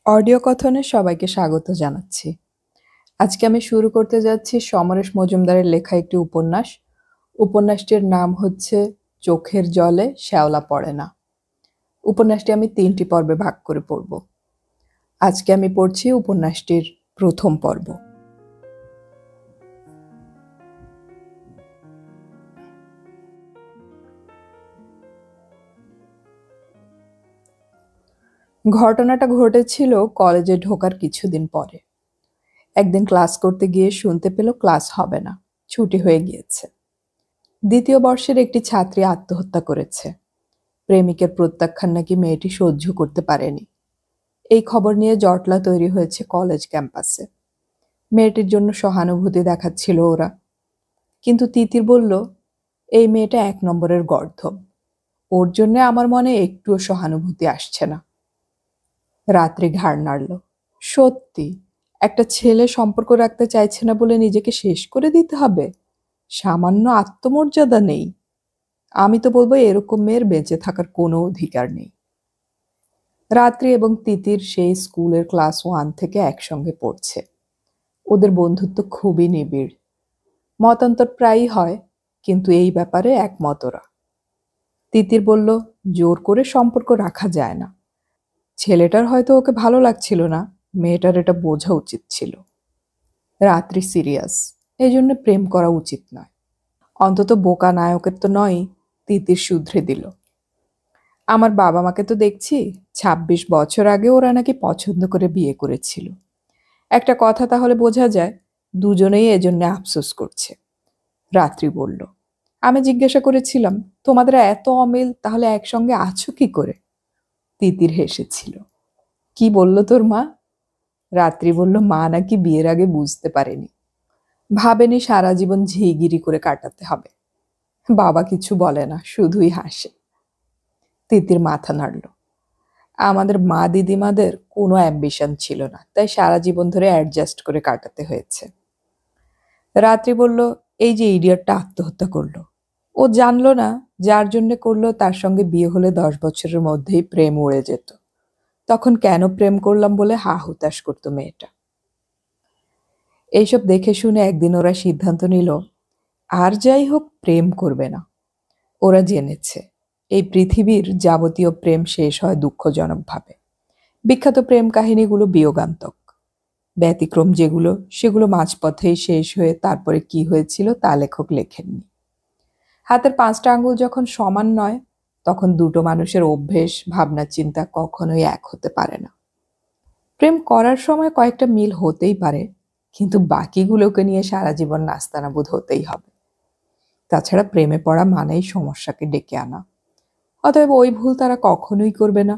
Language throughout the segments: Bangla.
অডিও কথনে সবাইকে স্বাগত জানাচ্ছি। আজকে আমি শুরু করতে যাচ্ছি সমরেশ মজুমদারের লেখা একটি উপন্যাস। উপন্যাসটির নাম হচ্ছে চোখের জলে শ্যাওলা পড়ে না। উপন্যাসটি আমি 3টি পর্বে ভাগ করে পড়ব। আজকে আমি পড়ছি উপন্যাসটির প্রথম পর্ব। ঘটনাটা ঘটেছিল কলেজে ঢোকার কিছুদিন পরে। একদিন ক্লাস করতে গিয়ে শুনতে পেল ক্লাস হবে না, ছুটি হয়ে গিয়েছে। দ্বিতীয় বর্ষের একটি ছাত্রী আত্মহত্যা করেছে। প্রেমিকের প্রত্যাখ্যান নাকি মেয়েটি সহ্য করতে পারেনি। এই খবর নিয়ে জটলা তৈরি হয়েছে কলেজ ক্যাম্পাসে। মেয়েটির জন্য সহানুভূতি দেখাচ্ছিল ওরা, কিন্তু তিতির বলল, এই মেয়েটা 1 নম্বরের গর্দভ, ওর জন্য আমার মনে একটুও সহানুভূতি আসছে না। রাত্রি ঘাড় নাড়ল। সত্যি, একটা ছেলে সম্পর্ক রাখতে চাইছে না বলে নিজেকে শেষ করে দিতে হবে? সামান্য আত্মমর্যাদা নেই? আমি তো বলবো এরকম মেয়ের বেঁচে থাকার কোনো অধিকার নেই। রাত্রি এবং তিতির সেই স্কুলের ক্লাস 1 থেকে একসঙ্গে পড়ছে। ওদের বন্ধুত্ব খুবই নিবিড়। মতান্তর প্রায়ই হয়, কিন্তু এই ব্যাপারে একমত ওরা। তিতির বলল, জোর করে সম্পর্ক রাখা যায় না। ছেলেটার হয়তো ওকে ভালো লাগছিল না, মেয়েটার এটা বোঝা উচিত ছিল। রাত্রি সিরিয়াস, এই জন্য প্রেম করা উচিত নয়। অন্তত বোকা নায়কের তো নয়। তিতির শুধরে দিল, আমার বাবা মাকে তো দেখছি 26 বছর আগে ওরা নাকি পছন্দ করে বিয়ে করেছিল। একটা কথা তাহলে বোঝা যায়, দুজনেই এজন্য আফসোস করছে। রাত্রি বলল, আমি জিজ্ঞাসা করেছিলাম, তোমাদের এত অমিল, তাহলে একসঙ্গে আছো কি করে? তিতির হেসেছিল। কি বলল তোর মা? রাত্রি বলল, মা নাকি বিয়ের আগে বুঝতে পারেনি, ভাবেনি সারা জীবন ঝিগিরি করে কাটাতে হবে। বাবা কিছু বলে না, শুধুই হাসে। তিতির মাথা নাড়ল। আমাদের মা দিদিমাদের কোনো অ্যাম্বিশন ছিল না, তাই সারা জীবন ধরে অ্যাডজাস্ট করে কাটাতে হয়েছে। রাত্রি বলল, এই যে ইডিয়টটা আত্মহত্যা করলো, ও জানলো না যার জন্য করলো তার সঙ্গে বিয়ে হলে 10 বছরের মধ্যেই প্রেম উড়ে যেত। তখন কেন প্রেম করলাম বলে হা হুতাশ করতো মেয়েটা। এইসব দেখে শুনে একদিন ওরা সিদ্ধান্ত নিল, আর যাই হোক প্রেম করবে না। ওরা জেনেছে এই পৃথিবীর যাবতীয় প্রেম শেষ হয় দুঃখজনকভাবে। বিখ্যাত প্রেম কাহিনীগুলো বিয়োগান্তক। ব্যতিক্রম যেগুলো, সেগুলো মাঝপথেই শেষ হয়ে তারপরে কি হয়েছিল তা লেখক লেখেননি। হাতের 5টা আঙ্গুল যখন সমান নয়, তখন দুটো মানুষের অভ্যেস, ভাবনা চিন্তা কখনোই এক হতে পারে না। প্রেম করার সময় কয়েকটা মিল হতেই পারে, কিন্তু বাকিগুলোকে নিয়ে সারা জীবন নাস্তানাবুদ হতেই হবে। তাছাড়া প্রেমে পড়া মানেই সমস্যাকে ডেকে আনা। অতএব ওই ভুল তারা কখনোই করবে না।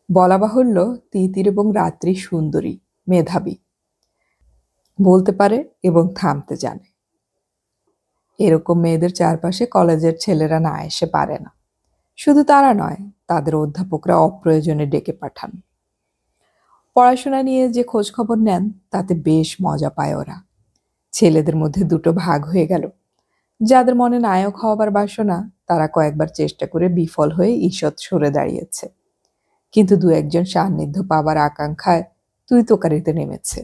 বলা বাহুল্য, তিতির এবং রাত্রি সুন্দরী, মেধাবী, বলতে পারে এবং থামতে জানে। এরকম মেয়েদের চারপাশে কলেজের ছেলেরা না এসে পারে না। শুধু তারা নয়, তাদের অধ্যাপকরা অপ্রয়োজনে ডেকে পাঠান। পড়াশোনা নিয়ে যে খোঁজ খবর নেন, তাতে বেশ মজা পায় ওরা। ছেলেদের মধ্যে দুটো ভাগ হয়ে গেল। যাদের মনে নায়ক হওয়ার বাসনা, তারা কয়েকবার চেষ্টা করে বিফল হয়ে ঈষৎ সরে দাঁড়িয়েছে। কিন্তু 2-1 সান্নিধ্য পাবার আকাঙ্ক্ষায় তুই তোকারিতে নেমেছে।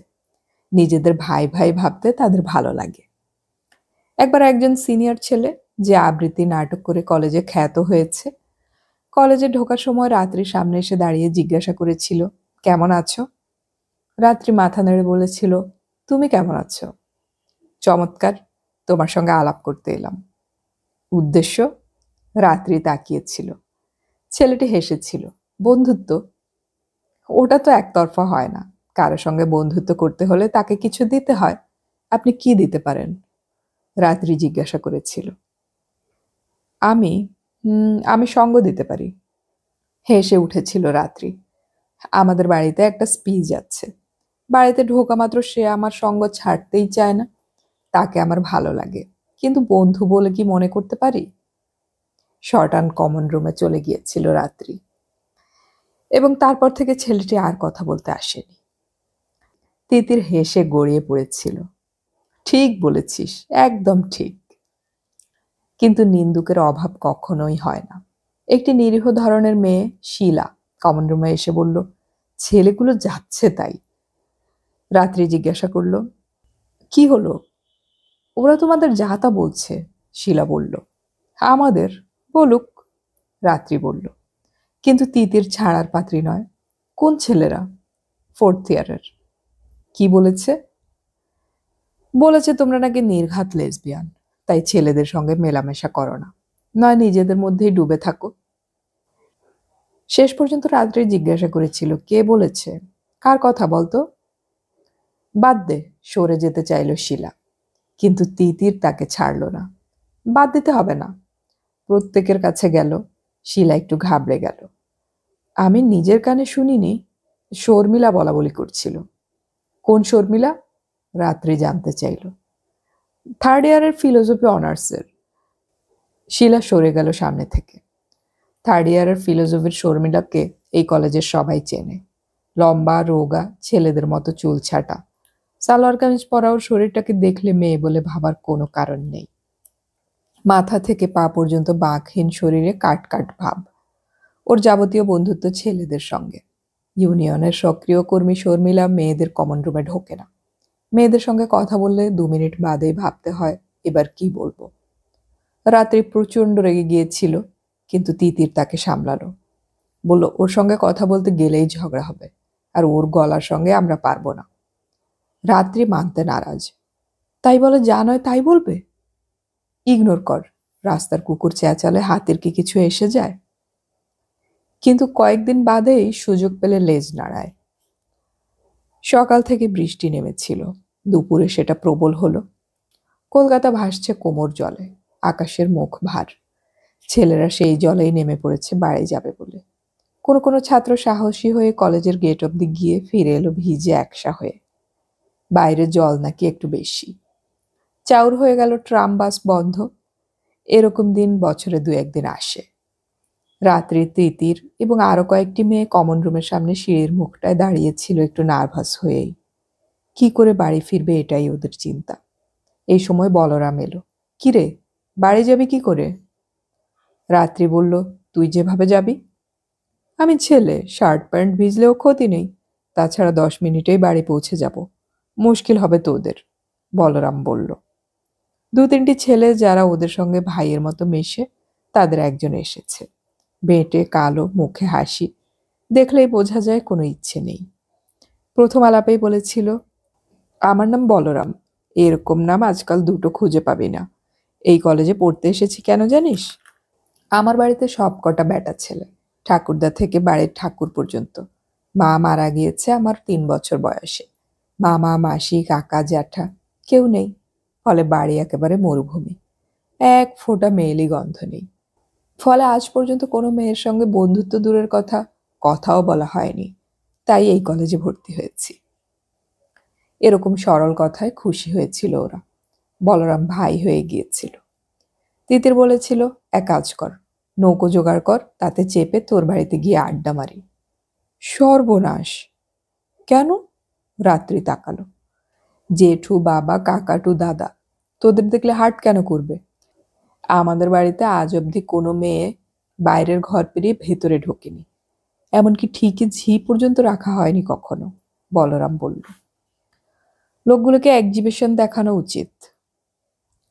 নিজেদের ভাই ভাই ভাবতে তাদের ভালো লাগে। একবার একজন সিনিয়র ছেলে, যে আবৃত্তি নাটক করে কলেজে খ্যাত হয়েছে, কলেজে ঢোকার সময় রাত্রির সামনে এসে দাঁড়িয়ে জিজ্ঞাসা করেছিল, কেমন আছো? রাত্রি মাথা নেড়ে বলেছিল, তুমি কেমন আছো? চমৎকার, তোমার সঙ্গে আলাপ করতে এলাম। উদ্দেশ্য? রাত্রি তাকিয়েছিল। ছেলেটি হেসেছিল। বন্ধুত্ব? ওটা তো একতরফা হয় না। কারো সঙ্গে বন্ধুত্ব করতে হলে তাকে কিছু দিতে হয়। আপনি কি দিতে পারেন? রাত্রি জিজ্ঞাসা করেছিল। আমি আমি সঙ্গ দিতে পারি। হেসে উঠেছিল রাত্রি। আমাদের বাড়িতে একটা স্পিচ আছে। বাড়িতে ঢোকা মাত্র সে আমার সঙ্গ ছাড়তেই চায় না। তাকে আমার ভালো লাগে, কিন্তু বন্ধু বলে কি মনে করতে পারি? শর্টান কমন রুমে চলে গিয়েছিল রাত্রি, এবং তারপর থেকে ছেলেটি আর কথা বলতে আসেনি। তিতির হেসে গড়িয়ে পড়েছিল। ঠিক বলেছিস, একদম ঠিক। কিন্তু নিন্দুকের অভাব কখনোই হয় না। একটি নিরীহ ধরনের মেয়ে, শিলা, কমন রুমে এসে বলল, ছেলেগুলো যাচ্ছে তাই। রাত্রি জিজ্ঞাসা করল, কি হলো? ওরা তোমাদের যা তা বলছে, শিলা বলল। আমাদের বলুক, রাত্রি বলল। কিন্তু তিতির ছাড়ার পাত্রী নয়। কোন ছেলেরা? ফোর্থ ইয়ারের। কি বলেছে? বলেছে তোমরা নাকি নির্ঘাত লেসবিয়ান, তাই ছেলেদের সঙ্গে মেলামেশা করো না, নয় নিজেদের মধ্যেই ডুবে থাকো। শেষ পর্যন্ত রাত্রি জিজ্ঞাসা করেছিল, কে বলেছে? কার কথা বলতো? বাদ দে, সরে যেতে চাইল শিলা, কিন্তু তিতির তাকে ছাড়ল না। বাদ দিতে হবে না। প্রত্যেকের কাছে গেল। শিলা একটু ঘাবড়ে গেল। আমি নিজের কানে শুনিনি, শর্মিলা বলা বলি করছিল। কোন শর্মিলা? রাত্রি জানতে চাইল। থার্ড ইয়ারের ফিলোসফি অনার্সের। শিলা সরে গেল সামনে থেকে। থার্ড ইয়ারের ফিলোসফির শর্মিলাকে এই কলেজের সবাই চেনে। লম্বা, রোগা, ছেলেদের মতো চুল ছাটা। সালোয়ার কামিজ পরা ওর শরীরটাকে দেখলে মেয়ে বলে ভাবার কোনো কারণ নেই। মাথা থেকে পা পর্যন্ত বাঁকহীন শরীরে কাট কাট ভাব। ওর যাবতীয় বন্ধুত্ব ছেলেদের সঙ্গে। ইউনিয়নের সক্রিয় কর্মী শর্মিলা মেয়েদের কমন রুমে ঢোকে না। মেয়েদের সঙ্গে কথা বললে 2 মিনিট বাদেই ভাবতে হয় এবার কি বলবো। রাত্রি প্রচণ্ড রেগে গিয়েছিল, কিন্তু তিতির তাকে সামলালো। বলল, ওর সঙ্গে কথা বলতে গেলেই ঝগড়া হবে, আর ওর গলার সঙ্গে আমরা পারবো না। রাত্রি মানতে নারাজ। তাই বলে যা নয় তাই বলবে? ইগনোর কর। রাস্তার কুকুর চেঁচালে হাতের কি কিছু এসে যায়? কিন্তু কয়েকদিন বাদেই সুযোগ পেলে লেজ নাড়ায়। সকাল থেকে বৃষ্টি নেমেছিল। দুপুরে সেটা প্রবল হলো। কলকাতা ভাসছে কোমর জলে। আকাশের মুখ ভার। ছেলেরা সেই জলেই নেমে পড়েছে বাড়ি যাবে বলে। কোনো কোনো ছাত্র সাহসী হয়ে কলেজের গেট অব্দি গিয়ে ফিরে এলো ভিজে একসা হয়ে। বাইরে জল নাকি একটু বেশি। চাউর হয়ে গেল ট্রাম বাস বন্ধ। এরকম দিন বছরে 2-1 দিন আসে। রাত্রি তিতির এবং আরো কয়েকটি মেয়ে কমন রুমের সামনে সিঁড়ির মুখটায় দাঁড়িয়েছিল একটু নার্ভাস হয়েই। কি করে বাড়ি ফিরবে এটাই ওদের চিন্তা। এই সময় বলরাম এলো। কিরে, বাড়ি যাবি কি করে? রাত্রি বলল, তুই যেভাবে যাবি। আমি ছেলে, শার্ট প্যান্ট ভিজলেও ক্ষতি নেই। তাছাড়া 10 মিনিটেই বাড়ি পৌঁছে যাব। মুশকিল হবে তোদের, বলরাম বলল। 2-3টি ছেলে যারা ওদের সঙ্গে ভাইয়ের মতো মেশে, তাদের একজন এসেছে। বেঁটে কালো, মুখে হাসি। দেখলেই বোঝা যায় কোনো ইচ্ছে নেই। প্রথম আলাপেই বলেছিল, আমার নাম বলরাম। এরকম নাম আজকাল 2টো খুঁজে পাবি না। এই কলেজে পড়তে এসেছি কেন জানিস? আমার বাড়িতে সব কটা বেটা ছেলে, ঠাকুরদা থেকে বাড়ির ঠাকুর পর্যন্ত। মা মারা গিয়েছে আমার 3 বছর বয়সে। মামা, মাসি, কাকা, জ্যাঠা কেউ নেই। ফলে বাড়ি একেবারে মরুভূমি। এক ফোঁটা মেয়েলি গন্ধ নেই। ফলে আজ পর্যন্ত কোনো মেয়ের সঙ্গে বন্ধুত্ব দূরের কথা, কথাও বলা হয়নি। তাই এই কলেজে ভর্তি হয়েছি। এরকম সরল কথায় খুশি হয়েছিল ওরা। বলরাম ভাই হয়ে গিয়েছিল। তিতির বলেছিল, এক কাজ কর, নৌকো জোগাড় কর, তাতে চেপে তোর বাড়িতে গিয়ে আড্ডা মারি। সর্বনাশ! কেন? রাত্রি তাকালো। জেঠু, বাবা, কাকাটু, দাদা তোদের দেখলে হার্ট কেন করবে? আমাদের বাড়িতে আজ অবধি কোনো মেয়ে বাইরের ঘর পেরিয়ে ভেতরে ঢোকেনি। এমনকি ঠিকই ঝি পর্যন্ত রাখা হয়নি কখনো, বলরাম বলল। লোকগুলোকে এক্সিবিশন দেখানো উচিত।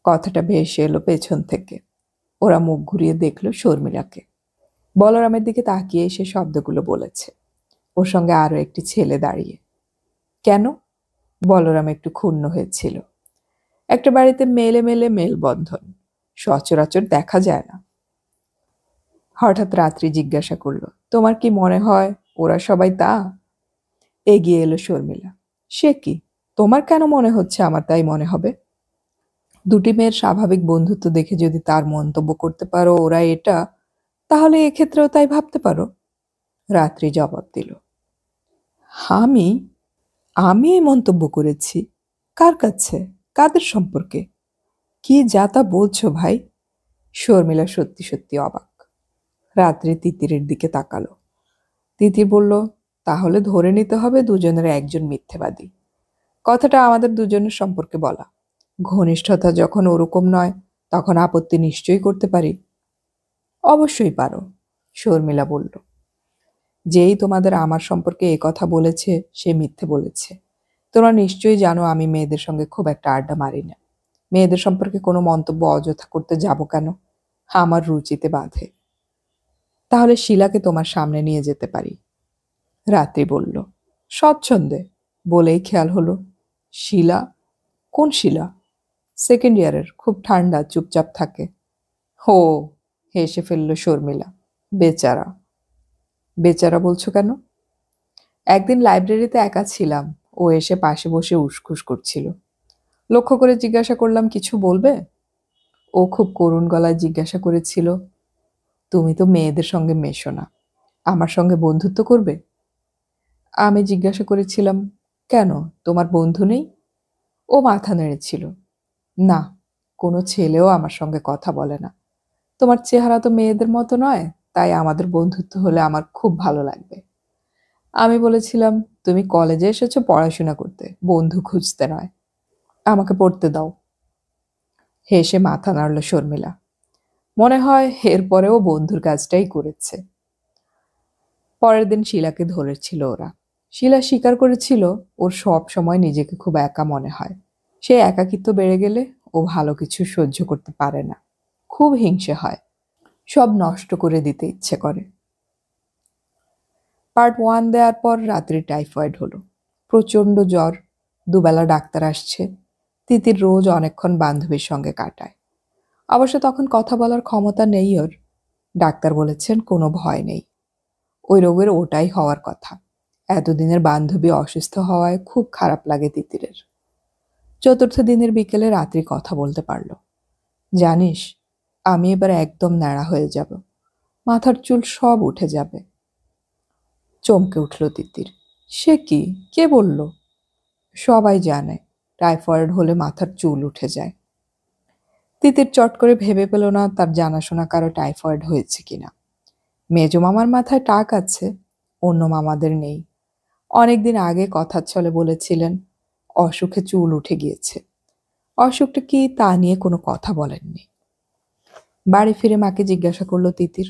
কথাটা ভেসে এলো পেছন থেকে। ওরা মুখ ঘুরিয়ে দেখল শর্মিলাকে। বলরামের দিকে তাকিয়ে সে শব্দগুলো বলেছে। ওর সঙ্গে আরো একটি ছেলে দাঁড়িয়ে। কেন? বলরাম একটু ক্ষুণ্ণ হয়েছিল। একটা বাড়িতে মেলে মেলে মেলবন্ধন সচরাচর দেখা যায় না। হঠাৎ রাত্রি জিজ্ঞাসা করলো, তোমার কি মনে হয় ওরা সবাই তা? এগিয়ে এলো শর্মিলা। সে কি, তোমার কেন মনে হচ্ছে আমার তাই মনে হবে? 2টি মেয়ের স্বাভাবিক বন্ধুত্ব দেখে যদি তার মন্তব্য করতে পারো ওরা এটা, তাহলে এক্ষেত্রেও তাই ভাবতে পারো। রাত্রি জবাব দিল। আমি আমি এই মন্তব্য করেছি? কার কাছে? কাদের সম্পর্কে? কি যা তা বলছো ভাই? শর্মিলা সত্যি সত্যি অবাক। রাত্রি তিতিরের দিকে তাকালো। তিতির বলল, তাহলে ধরে নিতে হবে দুজনের একজন মিথ্যেবাদী। কথাটা আমাদের দুজনের সম্পর্কে বলা। ঘনিষ্ঠতা যখন ওরকম নয়, তখন আপত্তি নিশ্চয়ই করতে পারি। অবশ্যই পারো, শর্মিলা বলল। যেই তোমাদের আমার সম্পর্কে এ কথা বলেছে সে মিথ্যে বলেছে। তোমরা নিশ্চয়ই জানো আমি মেয়েদের সঙ্গে খুব একটা আড্ডা মারি না। মেয়েদের সম্পর্কে কোনো মন্তব্য অযথা করতে যাব কেন? আমার রুচিতে বাধে। তাহলে শিলাকে তোমার সামনে নিয়ে যেতে পারি। রাত্রি বলল, স্বচ্ছন্দে। বলেই খেয়াল হলো, শিলা? কোন শিলা? সেকেন্ড ইয়ারের, খুব ঠান্ডা, চুপচাপ থাকে। হো, হেসে ফেলল শর্মিলা। বেচারা। বেচারা বলছো কেন? একদিন লাইব্রেরিতে একা ছিলাম, ও এসে পাশে বসে উসখুস করছিল। লক্ষ্য করে জিজ্ঞাসা করলাম, কিছু বলবে? ও খুব করুণ গলায় জিজ্ঞাসা করেছিল, তুমি তো মেয়েদের সঙ্গে মেশো না, আমার সঙ্গে বন্ধুত্ব করবে? আমি জিজ্ঞাসা করেছিলাম, কেন, তোমার বন্ধু নেই? ও মাথা নেড়েছিল, না, কোনো ছেলেও আমার সঙ্গে কথা বলে না। তোমার চেহারা তো মেয়েদের মতো নয়, তাই আমাদের বন্ধুত্ব হলে আমার খুব ভালো লাগবে। আমি বলেছিলাম, তুমি কলেজে এসেছো পড়াশোনা করতে, বন্ধু খুঁজতে নয়। আমাকে পড়তে দাও। হেসে মাথা নাড়ল শর্মিলা। মনে হয় এরপরেও বন্ধুর কাজটাই করেছে। পরের দিন শিলাকে ধরেছিল ওরা। শিলা স্বীকার করেছিল ওর সব সময় নিজেকে খুব একা মনে হয়। সে একাকিত্ব বেড়ে গেলে ও ভালো কিছু সহ্য করতে পারে না, খুব হিংসে হয়, সব নষ্ট করে দিতে ইচ্ছে করে। পার্ট 1 দেওয়ার পর রাত্রি টাইফয়েড হলো, প্রচণ্ড জ্বর, দুবেলা ডাক্তার আসছে। তিতির রোজ অনেকক্ষণ বান্ধবীর সঙ্গে কাটায়। অবশ্য তখন কথা বলার ক্ষমতা নেই ওর। ডাক্তার বলেছেন কোনো ভয় নেই, ওই রোগের ওটাই হওয়ার কথা। এতদিনের বান্ধবী অসুস্থ হওয়ায় খুব খারাপ লাগে তিতিরের। চতুর্থ দিনের বিকেলে রাত্রি কথা বলতে পারল। জানিস, আমি এবার একদম ন্যাড়া হয়ে যাব, মাথার চুল সব উঠে যাবে। চমকে উঠল তিতির। সে কি, কে বলল? সবাই জানে টাইফয়েড হলে মাথার চুল উঠে যায়। তিতির চট করে ভেবে পেল না তার জানাশোনা কারো টাইফয়েড হয়েছে কিনা। মেজো মামার মাথায় টাক আছে, অন্য মামাদের নেই। অনেকদিন আগে কথার ছলে বলেছিলেন অসুখে চুল উঠে গিয়েছে। অসুখটা কি তা নিয়ে কোনো কথা বলেননি। বাড়ি ফিরে মাকে জিজ্ঞাসা করলো তিতির।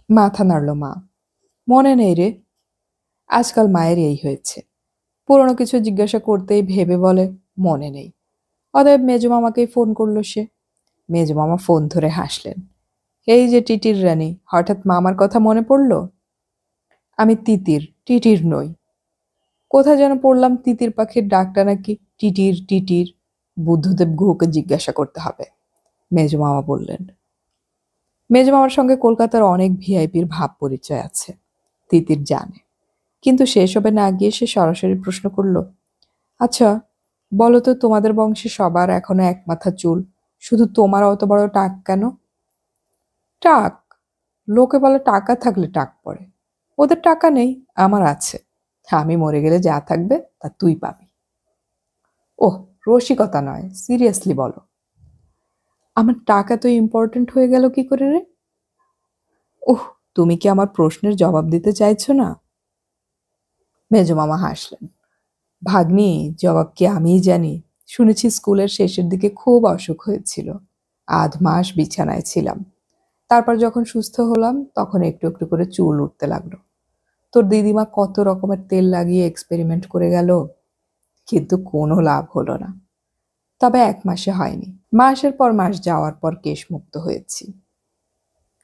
মাথা নাড়ল মা। মনে নেই রে। আজকাল মায়ের এই হয়েছে, পুরনো কিছু জিজ্ঞাসা করতেই ভেবে বলে মনে নেই। অতএব মেজো মামাকেই ফোন করলো সে। মেজো মামা ফোন ধরে হাসলেন। এই যে টিটির রানী, হঠাৎ মামার কথা মনে পড়ল? আমি তিতির, টিটির নই। কোথায় যেন পড়লাম তিতির পাখির ডাকটা নাকি টিটির টিটির। বুদ্ধদেব গুহকে জিজ্ঞাসা করতে হবে, মেজো মামা বললেন। মেজো মামার সঙ্গে কলকাতার অনেক ভিআইপির ভাব পরিচয় আছে, তিতির জানে। কিন্তু সেসবে না গিয়ে সে সরাসরি প্রশ্ন করল, আচ্ছা বলো তো, তোমাদের বংশে সবার এখনো এক মাথা চুল, শুধু তোমার অত বড় টাক কেন? টাক? লোকে বলে টাকা থাকলে টাক পড়ে। ওদের টাকা নেই, আমার আছে। আমি মরে গেলে যা থাকবে তা তুই পাবি। ওহ, রসিকতা নয়, সিরিয়াসলি বলো। আমার টাকা তো ইম্পর্টেন্ট হয়ে গেল কি করে রে? ওহ, তুমি কি আমার প্রশ্নের জবাব দিতে চাইছো না? মেজো মামা হাসলেন। ভাগ্নি, জবাব কি আমিই জানি? শুনেছি স্কুলের শেষের দিকে খুব অসুখ হয়েছিল, 8 মাস বিছানায় ছিলাম। তারপর যখন সুস্থ হলাম তখন একটু একটু করে চুল উঠতে লাগলো। তোর দিদিমা কত রকমের তেল লাগিয়ে এক্সপেরিমেন্ট করে গেল, কিন্তু কোনো লাভ হলো না। তবে 1 মাসে হয়নি, মাসের পর মাস যাওয়ার পর কেশ মুক্ত হয়েছি।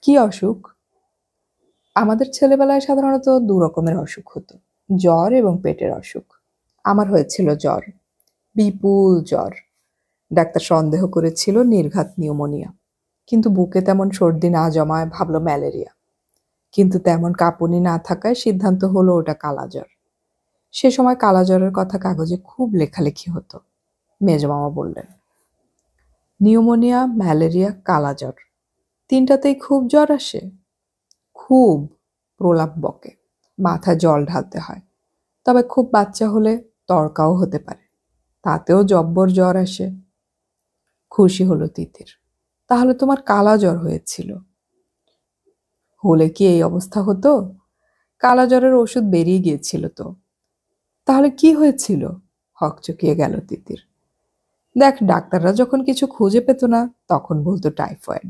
কি অসুখ? আমাদের ছেলেবেলায় সাধারণত 2 রকমের অসুখ হতো, জ্বর এবং পেটের অসুখ। আমার হয়েছিল জ্বর, বিপুল জ্বর। ডাক্তার সন্দেহ করেছিল নির্ঘাত নিউমোনিয়া, কিন্তু বুকে তেমন সর্দি না জমায় ভাবল ম্যালেরিয়া। কিন্তু তেমন কাঁপুনি না থাকায় সিদ্ধান্ত হলো ওটা কালাজ্বর। সে সময় কালাজ্বরের কথা কাগজে খুব লেখালেখি হতো। মেজো মামা বললেন, নিউমোনিয়া, ম্যালেরিয়া, কালাজ্বর, 3টাতেই খুব জ্বর আসে? খুব, প্রলাপ বকে, মাথায় জল ঢালতে হয়। তবে খুব বাচ্চা হলে তড়কাও হতে পারে, তাতেও জব্বর জ্বর আসে। খুশি হলো তিতির। তাহলে তোমার কালাজ্বর হয়েছিল? হলে কি এই অবস্থা হতো? কালাজ্বরের ওষুধ বেরিয়ে গিয়েছিল তো। তাহলে কি হয়েছিল? হকচকিয়ে গেল তিতির। দেখ, ডাক্তাররা যখন কিছু খুঁজে পেত না তখন বলতো টাইফয়েড।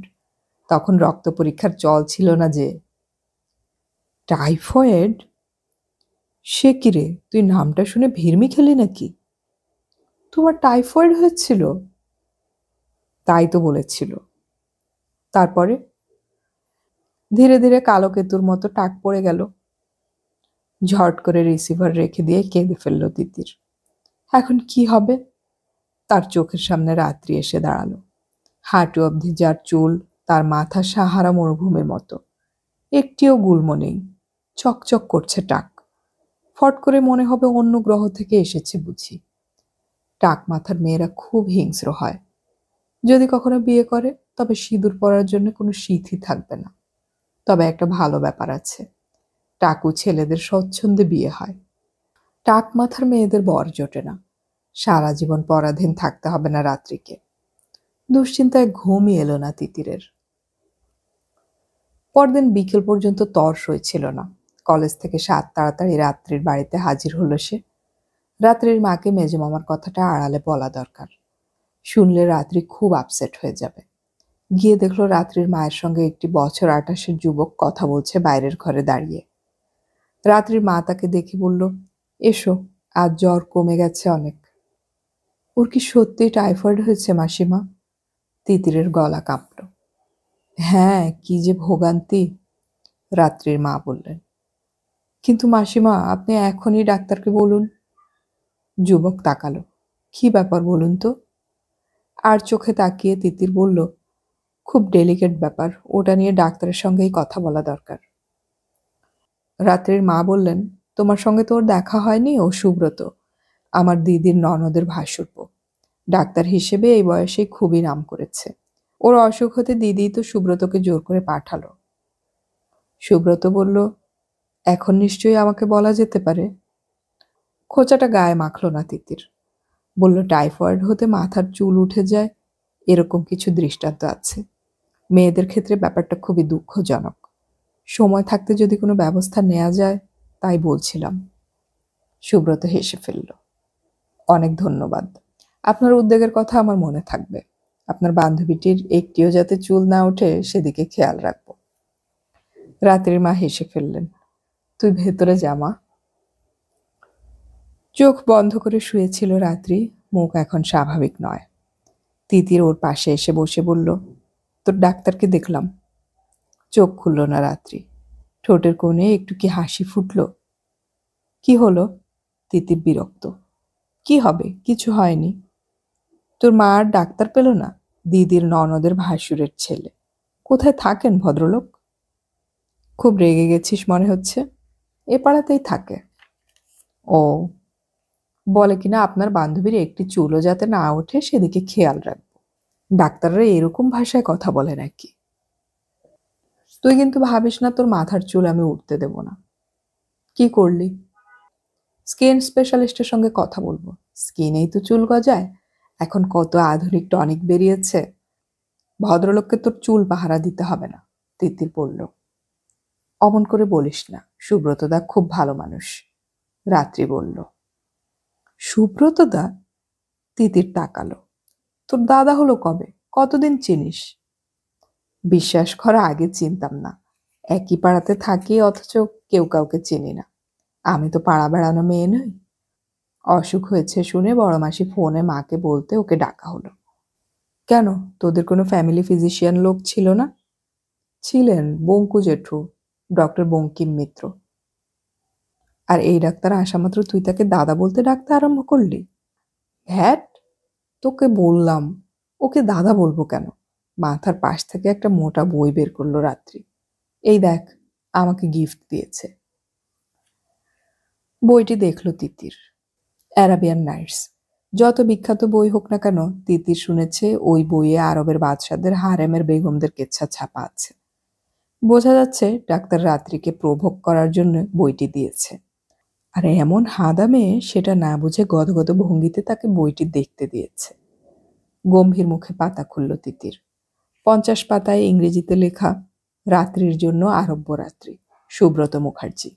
তখন রক্ত পরীক্ষার চল ছিল না যে। টাইফয়েড? সে কি রে, তুই নামটা শুনে ভিড়মি খেলি নাকি? তোমার টাইফয়েড হয়েছিল? তাই তো বলেছিল। তারপরে? ধীরে ধীরে কালো কেতুর মতো টাক পড়ে গেল। ঝট করে রিসিভার রেখে দিয়ে কেঁদে ফেলল তিতির। এখন কি হবে? তার চোখের সামনে রাত্রি এসে দাঁড়ালো। হাঁটু অবধি যার চুল, তার মাথা সাহারা মরুভূমির মতো। একটিও গুল্ম নেই। চকচক করছে টাক। ফট করে মনে হবে অন্য গ্রহ থেকে এসেছে বুঝি। টাক মাথার মেয়েরা খুব হিংস্র হয়। যদি কখনো বিয়ে করে তবে সিঁদুর পরার জন্য কোনো সিঁথি থাকবে না। তবে একটা ভালো ব্যাপার আছে, টাকু ছেলেদের স্বচ্ছন্দে বিয়ে হয়। টাক মাথার মেয়েদের বর জোটে না। সারা জীবন পরাধীন থাকতে হবে না রাত্রিকে। দুশ্চিন্তায় ঘুমই এলো না তিতিরের। পরদিন বিকেল পর্যন্ত তর সইছিল না। কলেজ থেকে সাত তাড়াতাড়ি রাত্রির বাড়িতে হাজির হলো সে। রাত্রির মাকে মেজমামার কথাটা আড়ালে বলা দরকার। শুনলে রাত্রি খুব আপসেট হয়ে যাবে। গিয়ে দেখলো রাত্রির মায়ের সঙ্গে একটি বছর 28-এর যুবক কথা বলছে বাইরের ঘরে দাঁড়িয়ে। রাত্রির মা তাকে দেখে বলল, এসো, আজ জ্বর কমে গেছে অনেক। ওর কি সত্যি টাইফয়েড হয়েছে মাসিমা? তিতিরের গলা কাঁপল। হ্যাঁ, কি যে ভোগান্তি, রাত্রির মা বললেন। কিন্তু মাসিমা, আপনি এখনই ডাক্তারকে বলুন। যুবক তাকালো। কি ব্যাপার বলুন তো? আর চোখে তাকিয়ে তিতির বলল, খুব ডেলিকেট ব্যাপার, ওটা নিয়ে ডাক্তারের সঙ্গেই কথা বলা দরকার। রাত্রির মা বললেন, তোমার সঙ্গে তো ওর দেখা হয়নি, ও সুব্রত, আমার দিদির ননদের ভাসুরপো। ডাক্তার হিসেবে এই বয়সে খুবই নাম করেছে। ওর অসুখ হতে দিদি তো সুব্রতকে জোর করে পাঠালো। সুব্রত বলল, এখন নিশ্চয়ই আমাকে বলা যেতে পারে। খোঁচাটা গায়ে মাখল না তিতির। বলল, টাইফয়েড হতে মাথার চুল উঠে যায়, এরকম কিছু দৃষ্টান্ত আছে। মেয়েদের ক্ষেত্রে ব্যাপারটা খুবই দুঃখজনক। সময় থাকতে যদি কোনো ব্যবস্থা নেওয়া যায়, তাই বলছিলাম। সুব্রত হেসে ফেলল। অনেক ধন্যবাদ। আপনার উদ্বেগের কথা আমার মনে থাকবে। আপনার বান্ধবীটির একটিও যাতে চুল না ওঠে সেদিকে খেয়াল রাখব। রাত্রির মা হেসে ফেললেন। তুই ভেতরে যা মা। চোখ বন্ধ করে শুয়েছিল রাত্রি, মুখ এখন স্বাভাবিক নয়। তিতির ওর পাশে এসে বসে বলল, তোর ডাক্তারকে দেখলাম। চোখ খুলল না রাত্রি। ঠোঁটের কোণে একটু কি হাসি ফুটল। কি হলো? তিতির বিরক্ত। কি হবে? কিছু হয়নি। তোর মা আর ডাক্তার পেল না? দিদির ননদের ভাসুরের ছেলে। কোথায় থাকেন ভদ্রলোক? খুব রেগে গেছিস মনে হচ্ছে। এ পাড়াতেই থাকে। ও, বলে কিনা আপনার বান্ধবীর একটি চুলও যাতে না ওঠে সেদিকে খেয়াল রাখবো। ডাক্তাররা এরকম ভাষায় কথা বলে নাকি? তুই কিন্তু ভাবিস না তোর মাথার চুল আমি উঠতে দেব না। কি করলি? স্কিন স্পেশালিস্টের সঙ্গে কথা বলবো। স্কিনেই তো চুল গজায়। এখন কত আধুনিক টনিক বেরিয়েছে। ভদ্রলোককে তোর চুল পাহারা দিতে হবে না, তিতির বলল। অমন করে বলিস না, সুব্রতদা খুব ভালো মানুষ, রাত্রি বলল। সুব্রতদা? তিতির তাকালো। তোর দাদা হলো কবে? কতদিন চিনিস? বিশ্বাস করা, আগে চিনতাম না। একই পাড়াতে থাকি অথচ কেউ কাউকে চিনি না। আমি তো পাড়া বেড়ানো মেয়ে নই। অসুখ হয়েছে শুনে বড় মাসি ফোনে মাকে বলতে ওকে ডাকা হলো। কেন, তোদের কোনো ফ্যামিলি ফিজিশিয়ান লোক ছিল না? ছিলেন, বঙ্কু জেঠু, ডক্টর বঙ্কিম মিত্র। আর এই ডাক্তার আসা মাত্র তুই তাকে দাদা বলতে ডাকতে আরম্ভ করলি? হ্যাট, তোকে বললাম। ওকে দাদা বলবো কেন? মাথার পাশ থেকে একটা মোটা বই বের করলো রাত্রি। এই দেখ, আমাকে গিফট দিয়েছে। বইটি দেখল তিতির। Arabian Knights. যত বিখ্যাত বই হোক না কেন, তিতির শুনেছে ওই বইয়ে আরবের বাদশাদের হারেমের বেগমদের কেচ্ছা ছাপা আছে। বোঝা যাচ্ছে ডাক্তার রাত্রিকে প্রভোগ করার জন্য বইটি দিয়েছে। আর এমন হাদা মেয়ে সেটা না বুঝে গদগদ ভঙ্গিতে তাকে বইটি দেখতে দিয়েছে। গম্ভীর মুখে পাতা খুলল তিতির। 50 পাতায় ইংরেজিতে লেখা, রাত্রির জন্য আরব্য রাত্রি, সুব্রত মুখার্জি।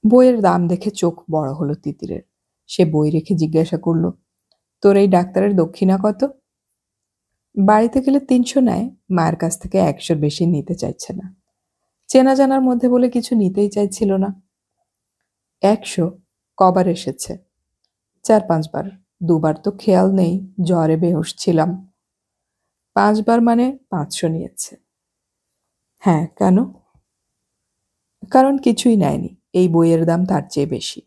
বইয়ের দাম দেখে চোখ বড় হলো তিতিরের। সে বই রেখে জিজ্ঞাসা করল, তোর এই ডাক্তারের দক্ষিণা কত? বাড়িতে গেলে 300 নেয়, মায়ের কাছ থেকে 100-র বেশি নিতে চাইছে না। চেনা জানার মধ্যে বলে কিছু নিতেই চাইছিল না। ১০০ কবার এসেছে? ৪-৫ বার। ২ বার তো খেয়াল নেই, জ্বরে বেহুঁশ ছিলাম। ৫ বার মানে ৫০০ নিয়েছে। হ্যাঁ, কেন? কারণ কিছুই নেয়নি। এই বইয়ের দাম তার চেয়ে বেশি।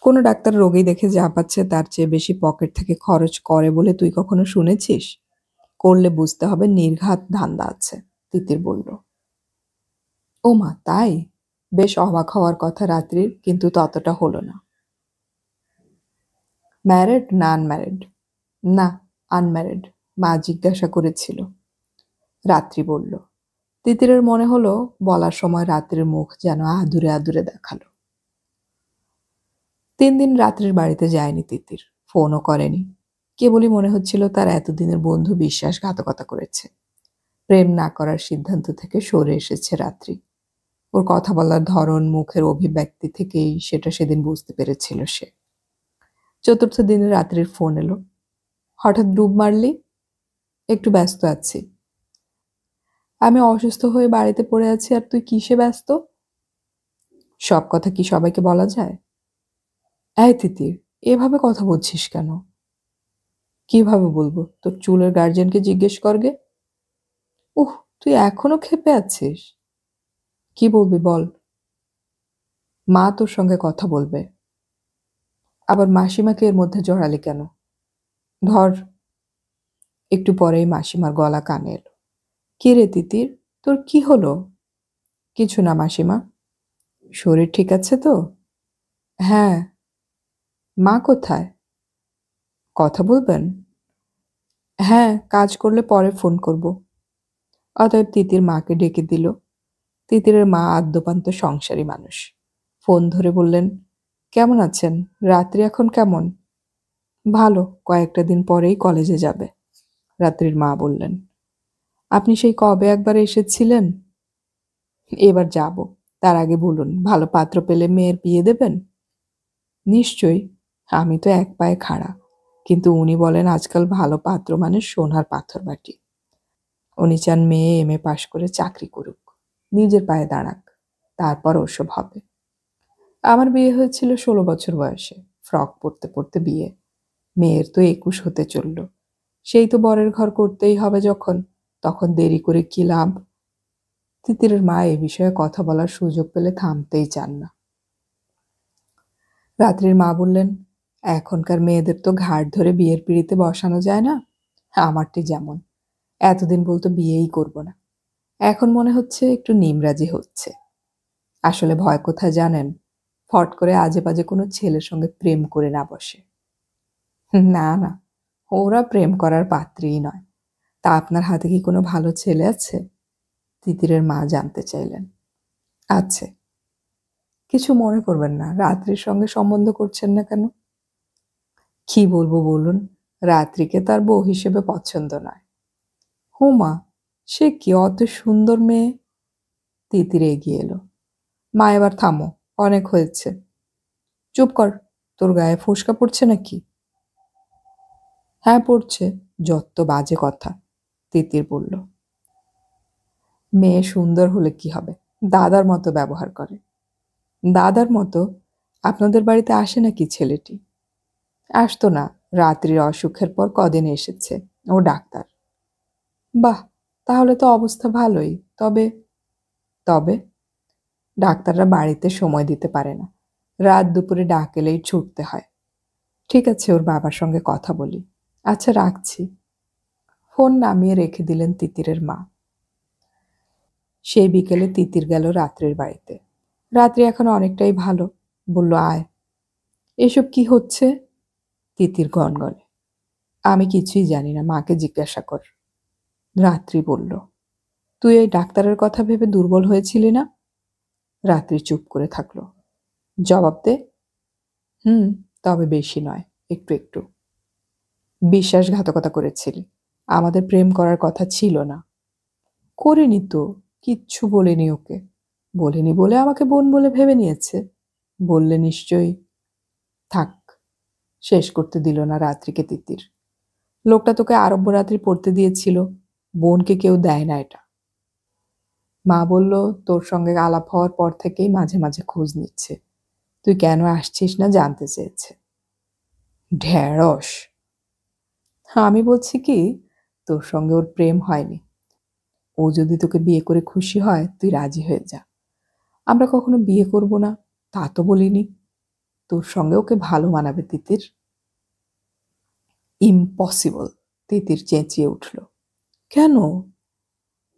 কোনো ডাক্তার রোগী দেখে যা পাচ্ছে তার চেয়ে বেশি পকেট থেকে খরচ করে বলে তুই কখনো শুনেছিস? করলে বুঝতে হবে নির্ঘাত ধান্দা আছে, তিতির বলল। ওমা তাই? বেশ অবাক হওয়ার কথা রাত্রির, কিন্তু ততটা হলো না। ম্যারেড না আনম্যারেড? না, আনম্যারেড। মা জিজ্ঞাসা করেছিল। রাত্রি বলল। তিতিরের মনে হলো বলার সময় রাত্রির মুখ যেন আদুরে আদুরে দেখালো। ৩ দিন রাত্রির বাড়িতে যায়নি তিতির, ফোনও করেনি। কেবলই মনে হচ্ছিল তার এতদিনের বন্ধু বিশ্বাসঘাতকতা করেছে। প্রেম না করার সিদ্ধান্ত থেকে সরে এসেছে রাত্রি। ওর কথা বলার ধরন, মুখের অভিব্যক্তি থেকেই সেটা সেদিন বুঝতে পেরেছিল সে। ৪র্থ দিনে রাত্রির ফোন এলো। হঠাৎ ডুব মারলি? একটু ব্যস্ত আছি। আমি অসুস্থ হয়ে বাড়িতে পড়ে আছি আর তুই কিসে ব্যস্ত? সব কথা কি সবাইকে বলা যায়? এই তিতির, এভাবে কথা বলছিস কেন? কিভাবে বলবো? তোর চুলের গার্জিয়ানকে জিজ্ঞেস করগে। উহ, তুই এখনো ক্ষেপে আছিস? কি বলবি বল। মা তোর সঙ্গে কথা বলবে। আবার মাসিমাকে এর মধ্যে জড়ালি কেন? ধর। একটু পরেই মাসিমার গলা কানে এলো। কি রে তিতির, তোর কি হলো? কিছু না মাসিমা। শরীর ঠিক আছে তো? হ্যাঁ। মা কোথায়? কথা বলবেন? হ্যাঁ, কাজ করলে পরে ফোন করব। অতএব তিতির মাকে ডেকে দিল। তিতিরের মা আদ্যোপান্ত সংসারী মানুষ। ফোন ধরে বললেন, কেমন আছেন? রাত্রি এখন কেমন? ভালো, কয়েকটা দিন পরেই কলেজে যাবে। রাত্রির মা বললেন। আপনি সেই কবে একবার এসেছিলেন? এবার যাব। তার আগে বলুন, ভালো পাত্র পেলে মেয়ের বিয়ে দেবেন? নিশ্চয়ই। আমি তো এক পায়ে খাড়া, কিন্তু উনি বলেন আজকাল ভালো পাত্র মানে সোনার পাথর বাটি। উনি চান মেয়ে এমএ পাশ করে চাকরি করুক, নিজের পায়ে দাঁড়াক, তারপর ওসব হবে। আমার বিয়ে হয়েছিল 16 বছর বয়সে, ফ্রক পরতে পরতে বিয়ে। মেয়ের তো 21 হতে চলল। সেই তো বরের ঘর করতেই হবে যখন, তখন দেরি করে কি লাভ? তিতিরের মা এ বিষয়ে কথা বলার সুযোগ পেলে থামতেই চান না। রাত্রির মা বললেন, এখনকার মেয়েদের তো ঘাট ধরে বিয়ের পিঁড়িতে বসানো যায় না। আমারটি যেমন। এতদিন বলতো বিয়েই করব না, এখন মনে হচ্ছে একটু নিমরাজি হচ্ছে। আসলে ভয় কোথায় জানেন? ফট করে আজে বাজে কোনো ছেলের সঙ্গে প্রেম করে না বসে। না না, ওরা প্রেম করার পাত্রীই নয়। তা আপনার হাতে কি কোনো ভালো ছেলে আছে? তিতিরের মা জানতে চাইলেন। আছে। কিছু মনে করবেন না, রাত্রির সঙ্গে সম্বন্ধ করছেন না কেন? কি বলবো বলুন, রাত্রিকে তার বউ হিসেবে পছন্দ নয়। হুমা, সে কি অত সুন্দর মেয়ে! তিতির এগিয়ে এলো। মা এবার থামো, অনেক হয়েছে। চুপ কর, তোর গায়ে ফোসকা পড়ছে নাকি? হ্যাঁ পড়ছে। যত বাজে কথা, তিতির বলল। মেয়ে সুন্দর হলে কি হবে, দাদার মতো ব্যবহার করে। দাদার মতো? আপনাদের বাড়িতে আসে নাকি ছেলেটি? আসতো না, রাত্রির অসুখের পর কদিন এসেছে। ও ডাক্তার। বাহ, তাহলে তো অবস্থা ভালোই। তবে? তবে ডাক্তাররা বাড়িতে সময় দিতে পারে না, রাত দুপুরে ডাক এলেই ছুটতে হয়। ঠিক আছে, ওর বাবার সঙ্গে কথা বলি। আচ্ছা, রাখছি। ফোন নামিয়ে রেখে দিলেন তিতিরের মা। সেই বিকেলে তিতির গেল রাত্রির বাড়িতে। রাত্রি এখন অনেকটাই ভালো। বলল, আয়। এসব কি হচ্ছে? তিতির গনগনে। আমি কিছুই জানি না, মাকে জিজ্ঞাসা কর। রাত্রি বলল, তুই এই ডাক্তারের কথা ভেবে দুর্বল হয়েছিলি না? রাত্রি চুপ করে থাকলো। জবাব দে। হুম, তবে বেশি নয়, একটু একটু। বিশ্বাসঘাতকতা করেছিলি। আমাদের প্রেম করার কথা ছিল না। করিনি তো, কিচ্ছু বলিনি ওকে। বলিনি বলে আমাকে বোন বলে ভেবে নিয়েছে। বললে নিশ্চয়ই। থাক। শেষ করতে দিল না রাত্রিকে তিতির। লোকটা তোকে আরব্য রাত্রি পড়তে দিয়েছিল, বোনকে কেউ দেয় না এটা। মা বলল, তোর সঙ্গে আলাপ হওয়ার পর থেকেই মাঝে মাঝে খোঁজ নিচ্ছে, তুই কেন আসছিস না জানতে চেয়েছে। ঢ্যাঁড়স! আমি বলছি কি, তোর সঙ্গে ওর প্রেম হয়নি। ও যদি তোকে বিয়ে করে খুশি হয় তুই রাজি হয়ে যা। আমরা কখনো বিয়ে করব না তা তো বলিনি। তোর সঙ্গে ওকে ভালো মানাবে তিতির। ইম্পসিবল! তিতির চেঁচিয়ে উঠল। কেন?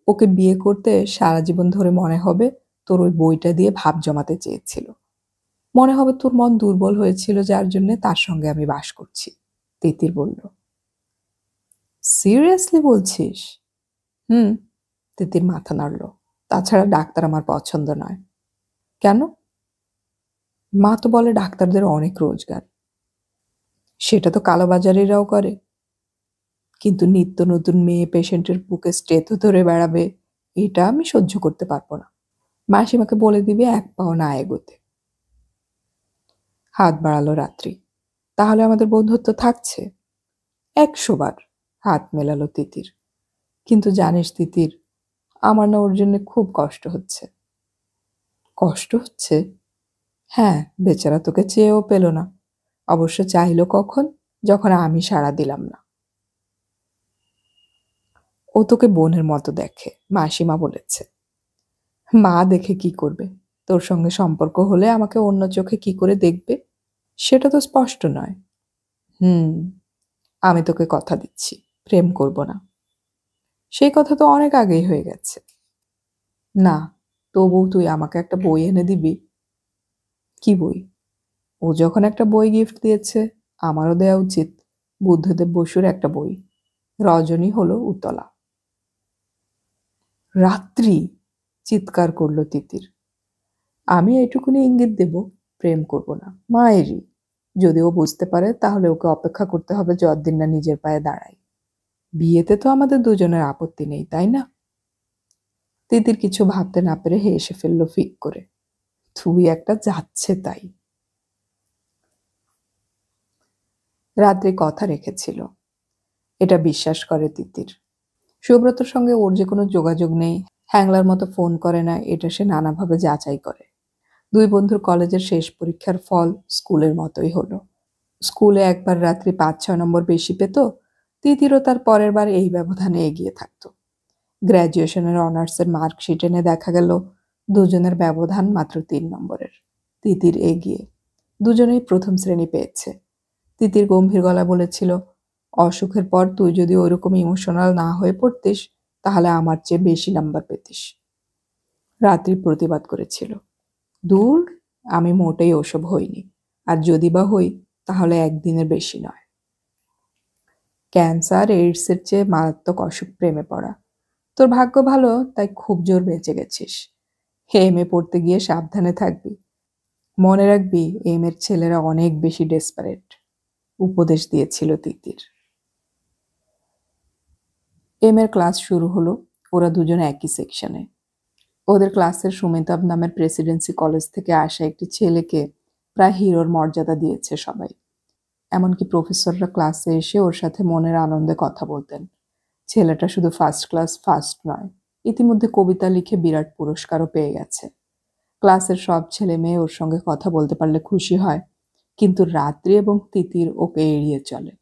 ওকে বিয়ে করতে সারা জীবন ধরে মনে হবে তোর ওই বইটা দিয়ে ভাব জমাতে চেয়েছিল। মনে হবে তোর মন দুর্বল হয়েছিল যার জন্য তার সঙ্গে আমি বাস করছি। তিতির বলল। সিরিয়াসলি বলছিস? হুম। তিতির মাথা নাড়ল। তাছাড়া ডাক্তার আমার পছন্দ নয়। কেন? মা তো বলে ডাক্তারদের অনেক রোজগার। সেটা তো কালোবাজারিরাও করে। কিন্তু নিত্য নতুন মেয়ে পেশেন্টের বুকে স্টেথো ধরে বেড়াবে, এটা আমি সহ্য করতে পারবো না। মাসিমাকে বলে দিবি এক পাও না এগোতে। হাত বাড়ালো রাত্রি। তাহলে আমাদের বন্ধুত্ব থাকছে? 100 বার। হাত মেলালো তিতির। কিন্তু জানিস তিতির, আমার না ওর জন্য খুব কষ্ট হচ্ছে। কষ্ট হচ্ছে? হ্যাঁ, বেচারা তোকে চেয়েও পেল না। অবশ্য চাইলো কখন? যখন আমি সাড়া দিলাম না। ও তোকে বোনের মতো দেখে, মাসিমা বলেছে। মা দেখে কি করবে? তোর সঙ্গে সম্পর্ক হলে আমাকে অন্য চোখে কি করে দেখবে সেটা তো স্পষ্ট নয়। হুম। আমি তোকে কথা দিচ্ছি, প্রেম করব না। সেই কথা তো অনেক আগেই হয়ে গেছে। না, তবু তুই আমাকে একটা বই এনে দিবি। কি বই? ও যখন একটা বই গিফট দিয়েছে, আমারও দেয়া উচিত। বুদ্ধদেব বসুর একটা বই। রজনী হলো উতলা। রাত্রি! চিৎকার করলো তিতির। আমি এটুকুনি ইঙ্গিত দেব, প্রেম করব না, মায়েরই। যদি ও বুঝতে পারে তাহলে ওকে অপেক্ষা করতে হবে যতদিন না নিজের পায়ে দাঁড়ায়। বিয়েতে তো আমাদের দুজনের আপত্তি নেই, তাই না? তিতির কিছু ভাবতে না পেরে হেসে ফেললো ফিক করে। তুই একটা যাচ্ছে তাই। রাত্রি কথা রেখেছিল, এটা বিশ্বাস করে তিতির। সুব্রতর সঙ্গে ওর যে কোনো যোগাযোগ নেই, হ্যাংলার মতো ফোন করে না, এটা সে নানাভাবে যাচাই করে। দুই বন্ধুর কলেজের শেষ পরীক্ষার ফল স্কুলের মতোই হলো। স্কুলে একবার রাত্রি 5-6 নম্বর বেশি পেত, তিতিরও তার পরের বার এই ব্যবধানে এগিয়ে থাকত। গ্র্যাজুয়েশনের অনার্সের মার্কশিট এনে দেখা গেল দুজনের ব্যবধান মাত্র 3 নম্বরের। তিতির এগিয়ে। দুজনেই প্রথম শ্রেণী পেয়েছে। তিতির গম্ভীর গলা বলেছিল, অসুখের পর তুই যদি ওইরকম ইমোশনাল না হয়ে পড়তিস তাহলে আমার চেয়ে বেশি নাম্বার পেতিস। রাত্রি প্রতিবাদ করেছিল, দূর, আমি মোটেই ওসব হইনি। আর যদি বা হই তাহলে একদিনের বেশি নয়। ক্যান্সার এইডসের চেয়ে মারাত্মক অসুখ প্রেমে পড়া। তোর ভাগ্য ভালো, তাই খুব জোর বেঁচে গেছিস। এমএ পড়তে গিয়ে সাবধানে থাকবি। মনে রাখবি এর ছেলেরা অনেক বেশি ডেসপারেট। উপদেশ দিয়েছিল তিতির। এর ক্লাস শুরু হলো। ওরা দুজন একই সেকশনে। ওদের ক্লাসের সুমিতাভ নামের প্রেসিডেন্সি কলেজ থেকে আসা একটি ছেলেকে প্রায় হিরোর মর্যাদা দিয়েছে সবাই। এমনকি প্রফেসররা ক্লাসে এসে ওর সাথে মনের আনন্দে কথা বলতেন। ছেলেটা শুধু ফার্স্ট ক্লাস ফার্স্ট নয়, ইতিমধ্যে কবিতা লিখে বিরাট পুরস্কারও পেয়ে গেছে। ক্লাসের সব ছেলে মেয়ে ওর সঙ্গে কথা বলতে পারলে খুশি হয়, কিন্তু রাত্রি এবং তিতির ওকে এড়িয়ে চলে।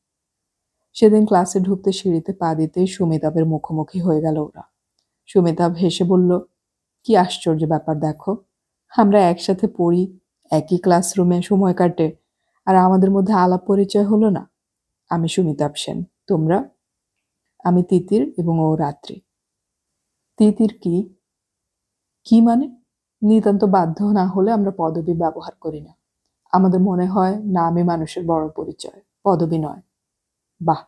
সেদিন ক্লাসে ঢুকতে সিঁড়িতে পা দিতেই সুমিতাভের মুখোমুখি হয়ে গেল ওরা। সুমিতাভ হেসে বলল, কি আশ্চর্য ব্যাপার দেখো, আমরা একসাথে পড়ি, একই ক্লাসরুমে সময় কাটে, আর আমাদের মধ্যে আলাপ পরিচয় হলো না। আমি সুমিতাভ সেন, তোমরা? আমি তিতির এবং ও রাত্রি। তিতির কি? কি মানে? নিতান্ত বাধ্য না হলে আমরা পদবি ব্যবহার করি না। আমাদের মনে হয় নামই মানুষের বড় পরিচয়, পদবি নয়। বাহ,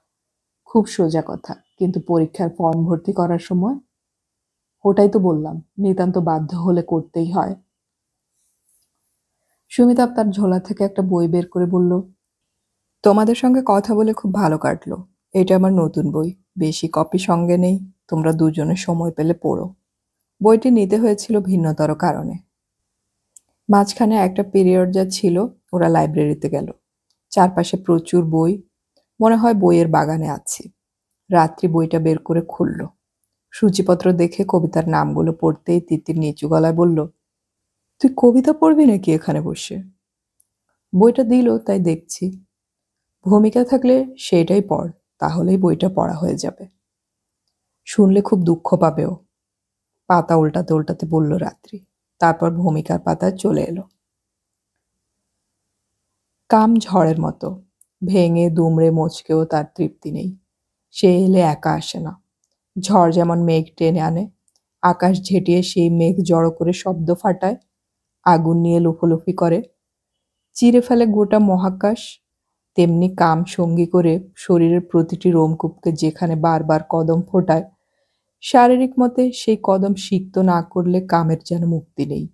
খুব সোজা কথা, কিন্তু পরীক্ষার ফর্ম ভর্তি করার সময়? ওটাই তো বললাম, নিতান্ত বাধ্য হলে করতেই হয়। সুমিতাভ তার ঝোলা থেকে একটা বই বের করে বলল, তোমাদের সঙ্গে কথা বলে খুব ভালো কাটলো। এটা আমার নতুন বই, বেশি কপি সঙ্গে নেই, তোমরা দুজনে সময় পেলে পড়ো। বইটি নিতে হয়েছিল ভিন্নতর কারণে। মাঝখানে একটা পিরিয়ড যা ছিল, ওরা লাইব্রেরিতে গেল। চারপাশে প্রচুর বই, মনে হয় বইয়ের বাগানে আছি। রাত্রি বইটা বের করে খুলল। সূচিপত্র দেখে কবিতার নামগুলো পড়তেই তিতির নিচু গলায় বলল, তুই কবিতা পড়বি নাকি এখানে বসে? বইটা দিল তাই দেখছি। ভূমিকা থাকলে সেটাই পড়, তাহলেই বইটা পড়া হয়ে যাবে। শুনলে খুব দুঃখ পাবে ও। পাতা উল্টাতে উল্টাতে বলল রাত্রি। তারপর ভূমিকার পাতায় চলে এলো। কাম ঝড়ের মতো, ভেঙে দুমড়ে মচকেও তার তৃপ্তি নেই। সে এলে একা আসে না। ঝড় যেমন মেঘ টেনে আনে, আকাশ ঝেঁটিয়ে সেই মেঘ জড়ো করে শব্দ ফাটায়, আগুন নিয়ে লুফোলুফি করে, চিরে ফেলে গোটা মহাকাশ, তেমনি কাম সঙ্গী করে শরীরের প্রতিটি রোমকূপকে যেখানে বারবার কদম ফোটায়, শারীরিক মতে সেই কদম সিক্ত না করলে কামের যেন মুক্তি নেই।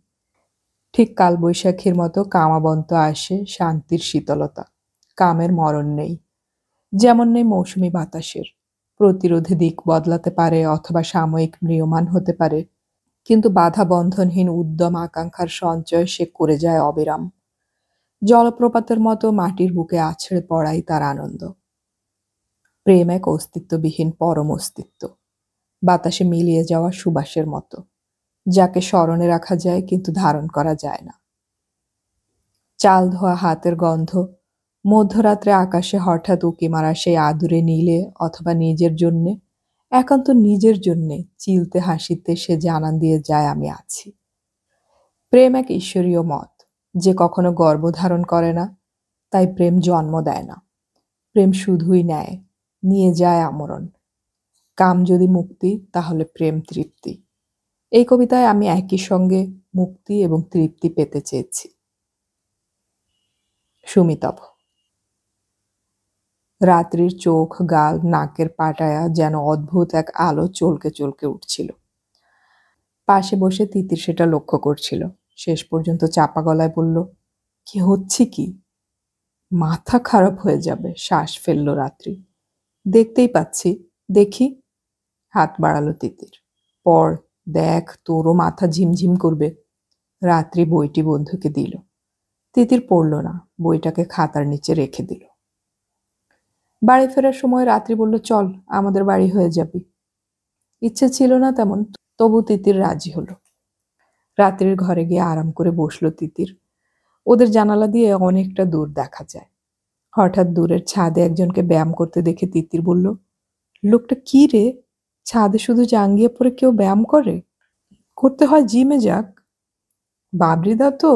ঠিক কালবৈশাখীর মতো কামাবন্ত আসে শান্তির শীতলতা। কামের মরণ নেই, যেমন নেই মৌসুমি বাতাসের। প্রতিরোধে দিক বদলাতে পারে অথবা সাময়িক ম্রিয়মাণ হতে পারে, কিন্তু বাধা বন্ধনহীন উদ্যম আকাঙ্ক্ষার সঞ্চয় সে করে যায় অবিরাম। জলপ্রপাতের মতো মাটির বুকে আছড়ে পড়াই তার আনন্দ। প্রেম এক অস্তিত্ববিহীন পরম অস্তিত্ব, বাতাসে মিলিয়ে যাওয়া সুবাসের মতো, যাকে স্মরণে রাখা যায় কিন্তু ধারণ করা যায় না। চাল ধোয়া হাতের গন্ধ, মধ্যরাত্রে আকাশে হঠাৎ উঁকি মারা সেই আদুরে নীলে অথবা নিজের জন্যে, একান্ত নিজের জন্যে চিলতে হাসিতে সে জানান দিয়ে যায় আমি আছি। প্রেম এক ঈশ্বরীয় মত, যে কখনো গর্ভধারণ করে না, তাই প্রেম জন্ম দেয় না। প্রেম শুধুই নেয়, নিয়ে যায় আমরণ। কাম যদি মুক্তি, তাহলে প্রেম তৃপ্তি। এই কবিতায় আমি একই সঙ্গে মুক্তি এবং তৃপ্তি পেতে চেয়েছি। সুমিতভ। রাত্রির চোখ, গাল, নাকের পাটায়া যেন অদ্ভুত এক আলো চলকে চলকে উঠছিল। পাশে বসে তিতির সেটা লক্ষ্য করছিল। শেষ পর্যন্ত চাপা গলায় বলল, কি হচ্ছে কি? মাথা খারাপ হয়ে যাবে, শ্বাস ফেলল রাত্রি। দেখতেই পাচ্ছি, দেখি। হাত বাড়ালো তিতির। পড়, দেখ, তোরও মাথা ঝিমঝিম করবে। রাত্রি বইটি বন্ধুকে দিল। তিতির পড়ল না, বইটাকে খাতার নিচে রেখে দিল। বাড়ি ফেরার সময় রাত্রি বলল, চল, আমাদের বাড়ি হয়ে যাবি। ইচ্ছে ছিল না তেমন, তবু তিতির রাজি হলো। রাত্রির ঘরে গিয়ে আরাম করে বসলো তিতির। ওদের জানালা দিয়ে অনেকটা দূর দেখা যায়। হঠাৎ দূরের ছাদে একজনকে ব্যায়াম করতে দেখে তিতির বলল, লোকটা কি রে? ছাদে শুধু জাঙ্গিয়া পরে কেউ ব্যায়াম করে? করতে হয় জিমে যাক। বাবরিদা তো?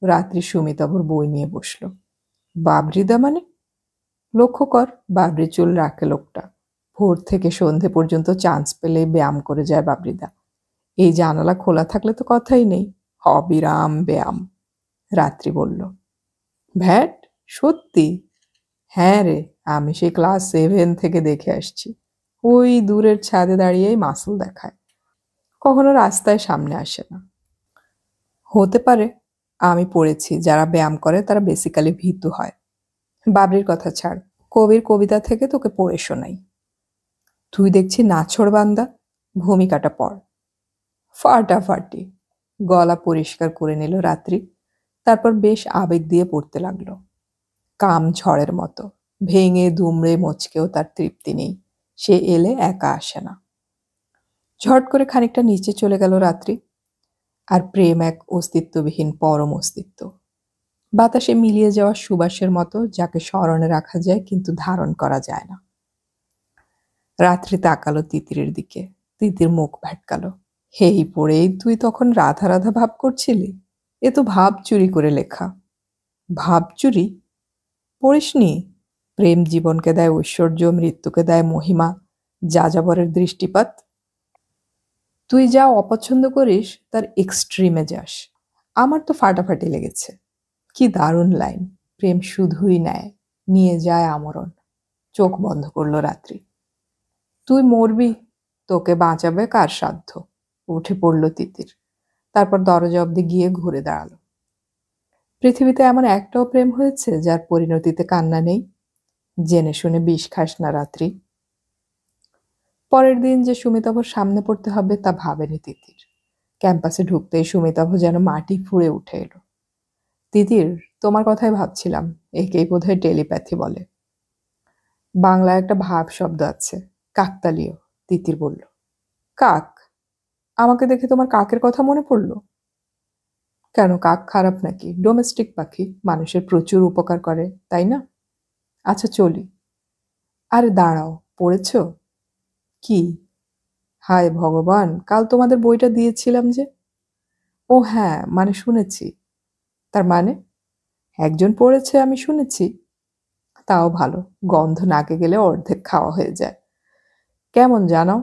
রাত্রি সুমিতাভর বই নিয়ে বসলো। বাবরিদা মানে? লক্ষ্য কর, বাবরি চুল রাখে লোকটা। ভোর থেকে সন্ধে পর্যন্ত চান্স পেলে ব্যায়াম করে যায় বাবরিদা। এই জানালা খোলা থাকলে তো কথাই নেই, অবিরাম ব্যায়াম। রাত্রি বলল, ভ্যাট, সত্যি? হ্যাঁ রে, আমি সেই ক্লাস 7 থেকে দেখে আসছি। ওই দূরের ছাদে দাঁড়িয়েই মাসল দেখায়, কখনো রাস্তায় সামনে আসে না। হতে পারে, আমি পড়েছি যারা ব্যায়াম করে তারা বেসিক্যালি ভীতু হয়। বাবরির কথা ছাড়, কবির কবিতা থেকে তোকে পড়ে শোনাই। তুই দেখছি নাছোড় বান্দা, ভূমিকাটা পড়। ফাটাফাটি। গলা পরিষ্কার করে নিল রাত্রি, তারপর বেশ আবেগ দিয়ে পড়তে লাগলো। কাম ঝড়ের মতো, ভেঙে দুমড়ে মচকেও তার তৃপ্তি নেই। সে এলে একা আসে না। ঝট করে খানিকটা নিচে চলে গেল রাত্রি। আর প্রেম এক অস্তিত্ববিহীন পরম অস্তিত্ব, বাতাসে মিলিয়ে যাওয়া সুবাসের মতো, যাকে স্মরণে রাখা যায় কিন্তু ধারণ করা যায় না। রাত্রি তাকালো তিতিরের দিকে। তিতির মুখ ভ্যাটকালো। হেই পড়েই তুই তখন রাধা রাধা ভাব করছিলি? এ তো ভাব চুরি করে লেখা। ভাব চুরি? পড়িসনি? প্রেম জীবনকে দেয় ঐশ্বর্য, মৃত্যুকে দেয় মহিমা, যাযাবরের দৃষ্টিপাত। তুই যা অপছন্দ করিস তার এক্সট্রিমে যাস। আমার তো ফাটাফাটি লেগেছে। কি দারুণ লাইন! প্রেম শুধুই নেয়, নিয়ে যায় আমরণ। চোখ বন্ধ করলো রাত্রি। তুই মরবি, তোকে বাঁচাবে কার সাধ্য? উঠে পড়ল তিতির। তারপর দরজা অব্দি গিয়ে ঘুরে দাঁড়ালো। পৃথিবীতে এমন একটাও প্রেম হয়েছে যার পরিণতিতে কান্না নেই? জেনে শুনে বিষ খাস না রাত্রি। পরের দিন যে সুমিতাভর সামনে পড়তে হবে তা ভাবেনি তিতির। ক্যাম্পাসে ঢুকতেই সুমিতাভ যেন মাটি ফুঁড়ে উঠে এলো। তিতির, তোমার কথাই ভাবছিলাম, একেই বোধহয় টেলিপ্যাথি বলে। বাংলায় একটা ভাব শব্দ আছে, কাকতালীয়, তিতির বলল। কাক? আমাকে দেখে তোমার কাকের কথা মনে পড়লো? কেন, কাক খারাপ নাকি? ডোমেস্টিক পাখি, মানুষের প্রচুর উপকার করে, তাই না? আচ্ছা চলি। আরে দাঁড়াও, পড়েছ? কি? হায় ভগবান, কাল তোমাদের বইটা দিয়েছিলাম যে। ও হ্যাঁ, মানে শুনেছি। তার মানে? একজন পড়েছে আমি শুনেছি। তাও ভালো, গন্ধ নাকে গেলে অর্ধেক খাওয়া হয়ে যায়। কেমন জানো?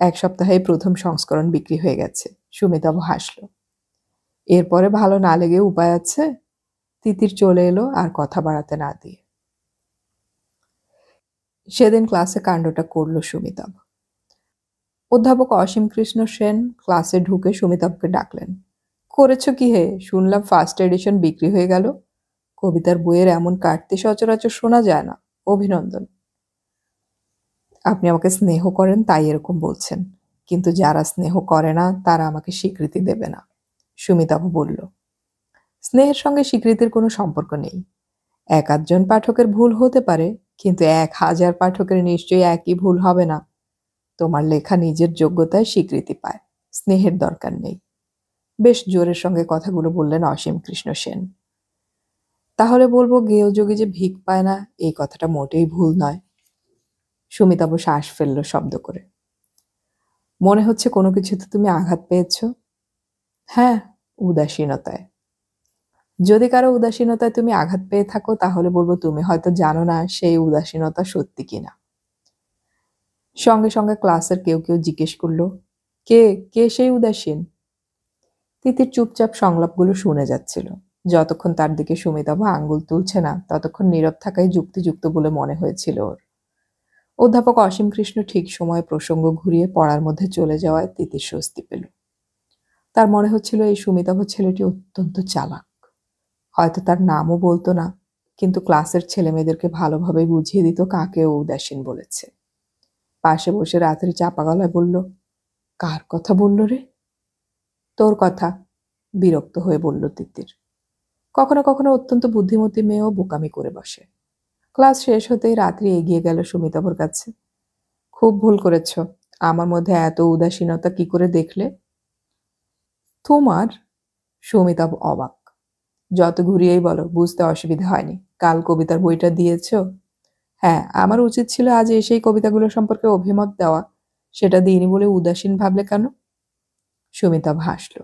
1 সপ্তাহেই প্রথম সংস্করণ বিক্রি হয়ে গেছে। সুমিতাভ হাসল। এরপরে ভালো না লেগে উপায় আছে? তিতির চলে এলো আর কথা বাড়াতে না দিয়ে। সেদিন ক্লাসে কাণ্ডটা করল সুমিতাভ। অধ্যাপক অসীম কৃষ্ণ সেন ক্লাসে ঢুকে সুমিতাভকে ডাকলেন। করেছ কি হে? শুনলাম ফার্স্ট এডিশন বিক্রি হয়ে গেল। কবিতার বইয়ের এমন কাটতে সচরাচর শোনা যায় না। অভিনন্দন। আপনি আমাকে স্নেহ করেন তাই এরকম বলছেন, কিন্তু যারা স্নেহ করে না তারা আমাকে স্বীকৃতি দেবে না, সুমিতাভ বলল। স্নেহের সঙ্গে স্বীকৃতির কোনো সম্পর্ক নেই। 1-8 জন পাঠকের ভুল হতে পারে, কিন্তু 1000 পাঠকের নিশ্চয়ই একই ভুল হবে না। তোমার লেখা নিজের যোগ্যতায় স্বীকৃতি পায়, স্নেহের দরকার নেই। বেশ জোরের সঙ্গে কথাগুলো বললেন অসীম কৃষ্ণ সেন। তাহলে বলবো গেয় যোগী যে ভিক পায় না, এই কথাটা মোটেই ভুল নয়। সুমিতাভ শ্বাস ফেলল শব্দ করে। মনে হচ্ছে কোনো কিছুতে তুমি আঘাত পেয়েছ? হ্যাঁ, উদাসীনতায়। যদি কারো উদাসীনতায় তুমি আঘাত পেয়ে থাকো তাহলে বলবো তুমি হয়তো জানো না সেই উদাসীনতা সত্যি কিনা। সঙ্গে সঙ্গে ক্লাসের কেউ কেউ জিজ্ঞেস করলো, কে কে সেই উদাসীন? তিতির চুপচাপ সংলাপগুলো শুনে যাচ্ছিল। যতক্ষণ তার দিকে সুমিতাভ আঙ্গুল তুলছে না ততক্ষণ নীরব থাকাই যুক্তিযুক্ত বলে মনে হয়েছিল ওর। অধ্যাপক অসীম কৃষ্ণ ঠিক সময়ে প্রসঙ্গ ঘুরিয়ে পড়ার মধ্যে চলে যাওয়ায় তিতির স্বস্তি পেল। তার মনে হচ্ছিল এই সুমিতাভ ছেলেটি অত্যন্ত চালাক। হয়তো তার নামও বলতো না, কিন্তু ক্লাসের ছেলেমেয়েদেরকে ভালোভাবে বুঝিয়ে দিত কাকে ও উদাসীন বলেছে। পাশে বসে রাত্রি চাপা গলায় বলল, কার কথা বলল রে? তোর কথা, বিরক্ত হয়ে বলল তিতির। কখনো কখনো অত্যন্ত বুদ্ধিমতী মেয়েও বোকামি করে বসে। ক্লাস শেষ হতেই রাত্রি এগিয়ে গেল সুমিতাভর কাছে। খুব ভুল করেছ, আমার মধ্যে এত উদাসীনতা কি করে দেখলে? তোমার? সুমিতাভ অবাক। যত ঘুরিয়েই বলো, বুঝতে অসুবিধা হয়নি। কাল কবিতার বইটা দিয়েছ? হ্যাঁ, আমার উচিত ছিল আজ এসেই কবিতাগুলো সম্পর্কে অভিমত দেওয়া। সেটা দিইনি বলে উদাসীন ভাবলে কেন? সুমিতাভ হাসল।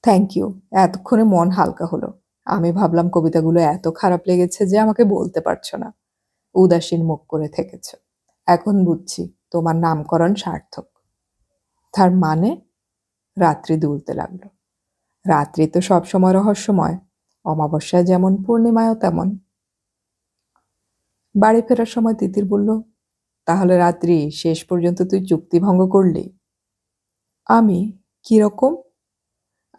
থ্যাংক ইউ, এতক্ষণে মন হালকা হলো। আমি ভাবলাম কবিতাগুলো এত খারাপ লেগেছে যে আমাকে বলতে পারছো না, উদাসীন মুখ করে থেকেছ। এখন বুঝছি তোমার নামকরণ সার্থক। তার মানে? রাত্রি দুলতে লাগলো। রাত্রি তো সবসময় রহস্যময়, অমাবস্যায় যেমন পূর্ণিমায়ও তেমন। বাড়ি ফেরার সময় তিতির বলল, তাহলে রাত্রি শেষ পর্যন্ত তুই চুক্তি ভঙ্গ করলি? আমি? কিরকম?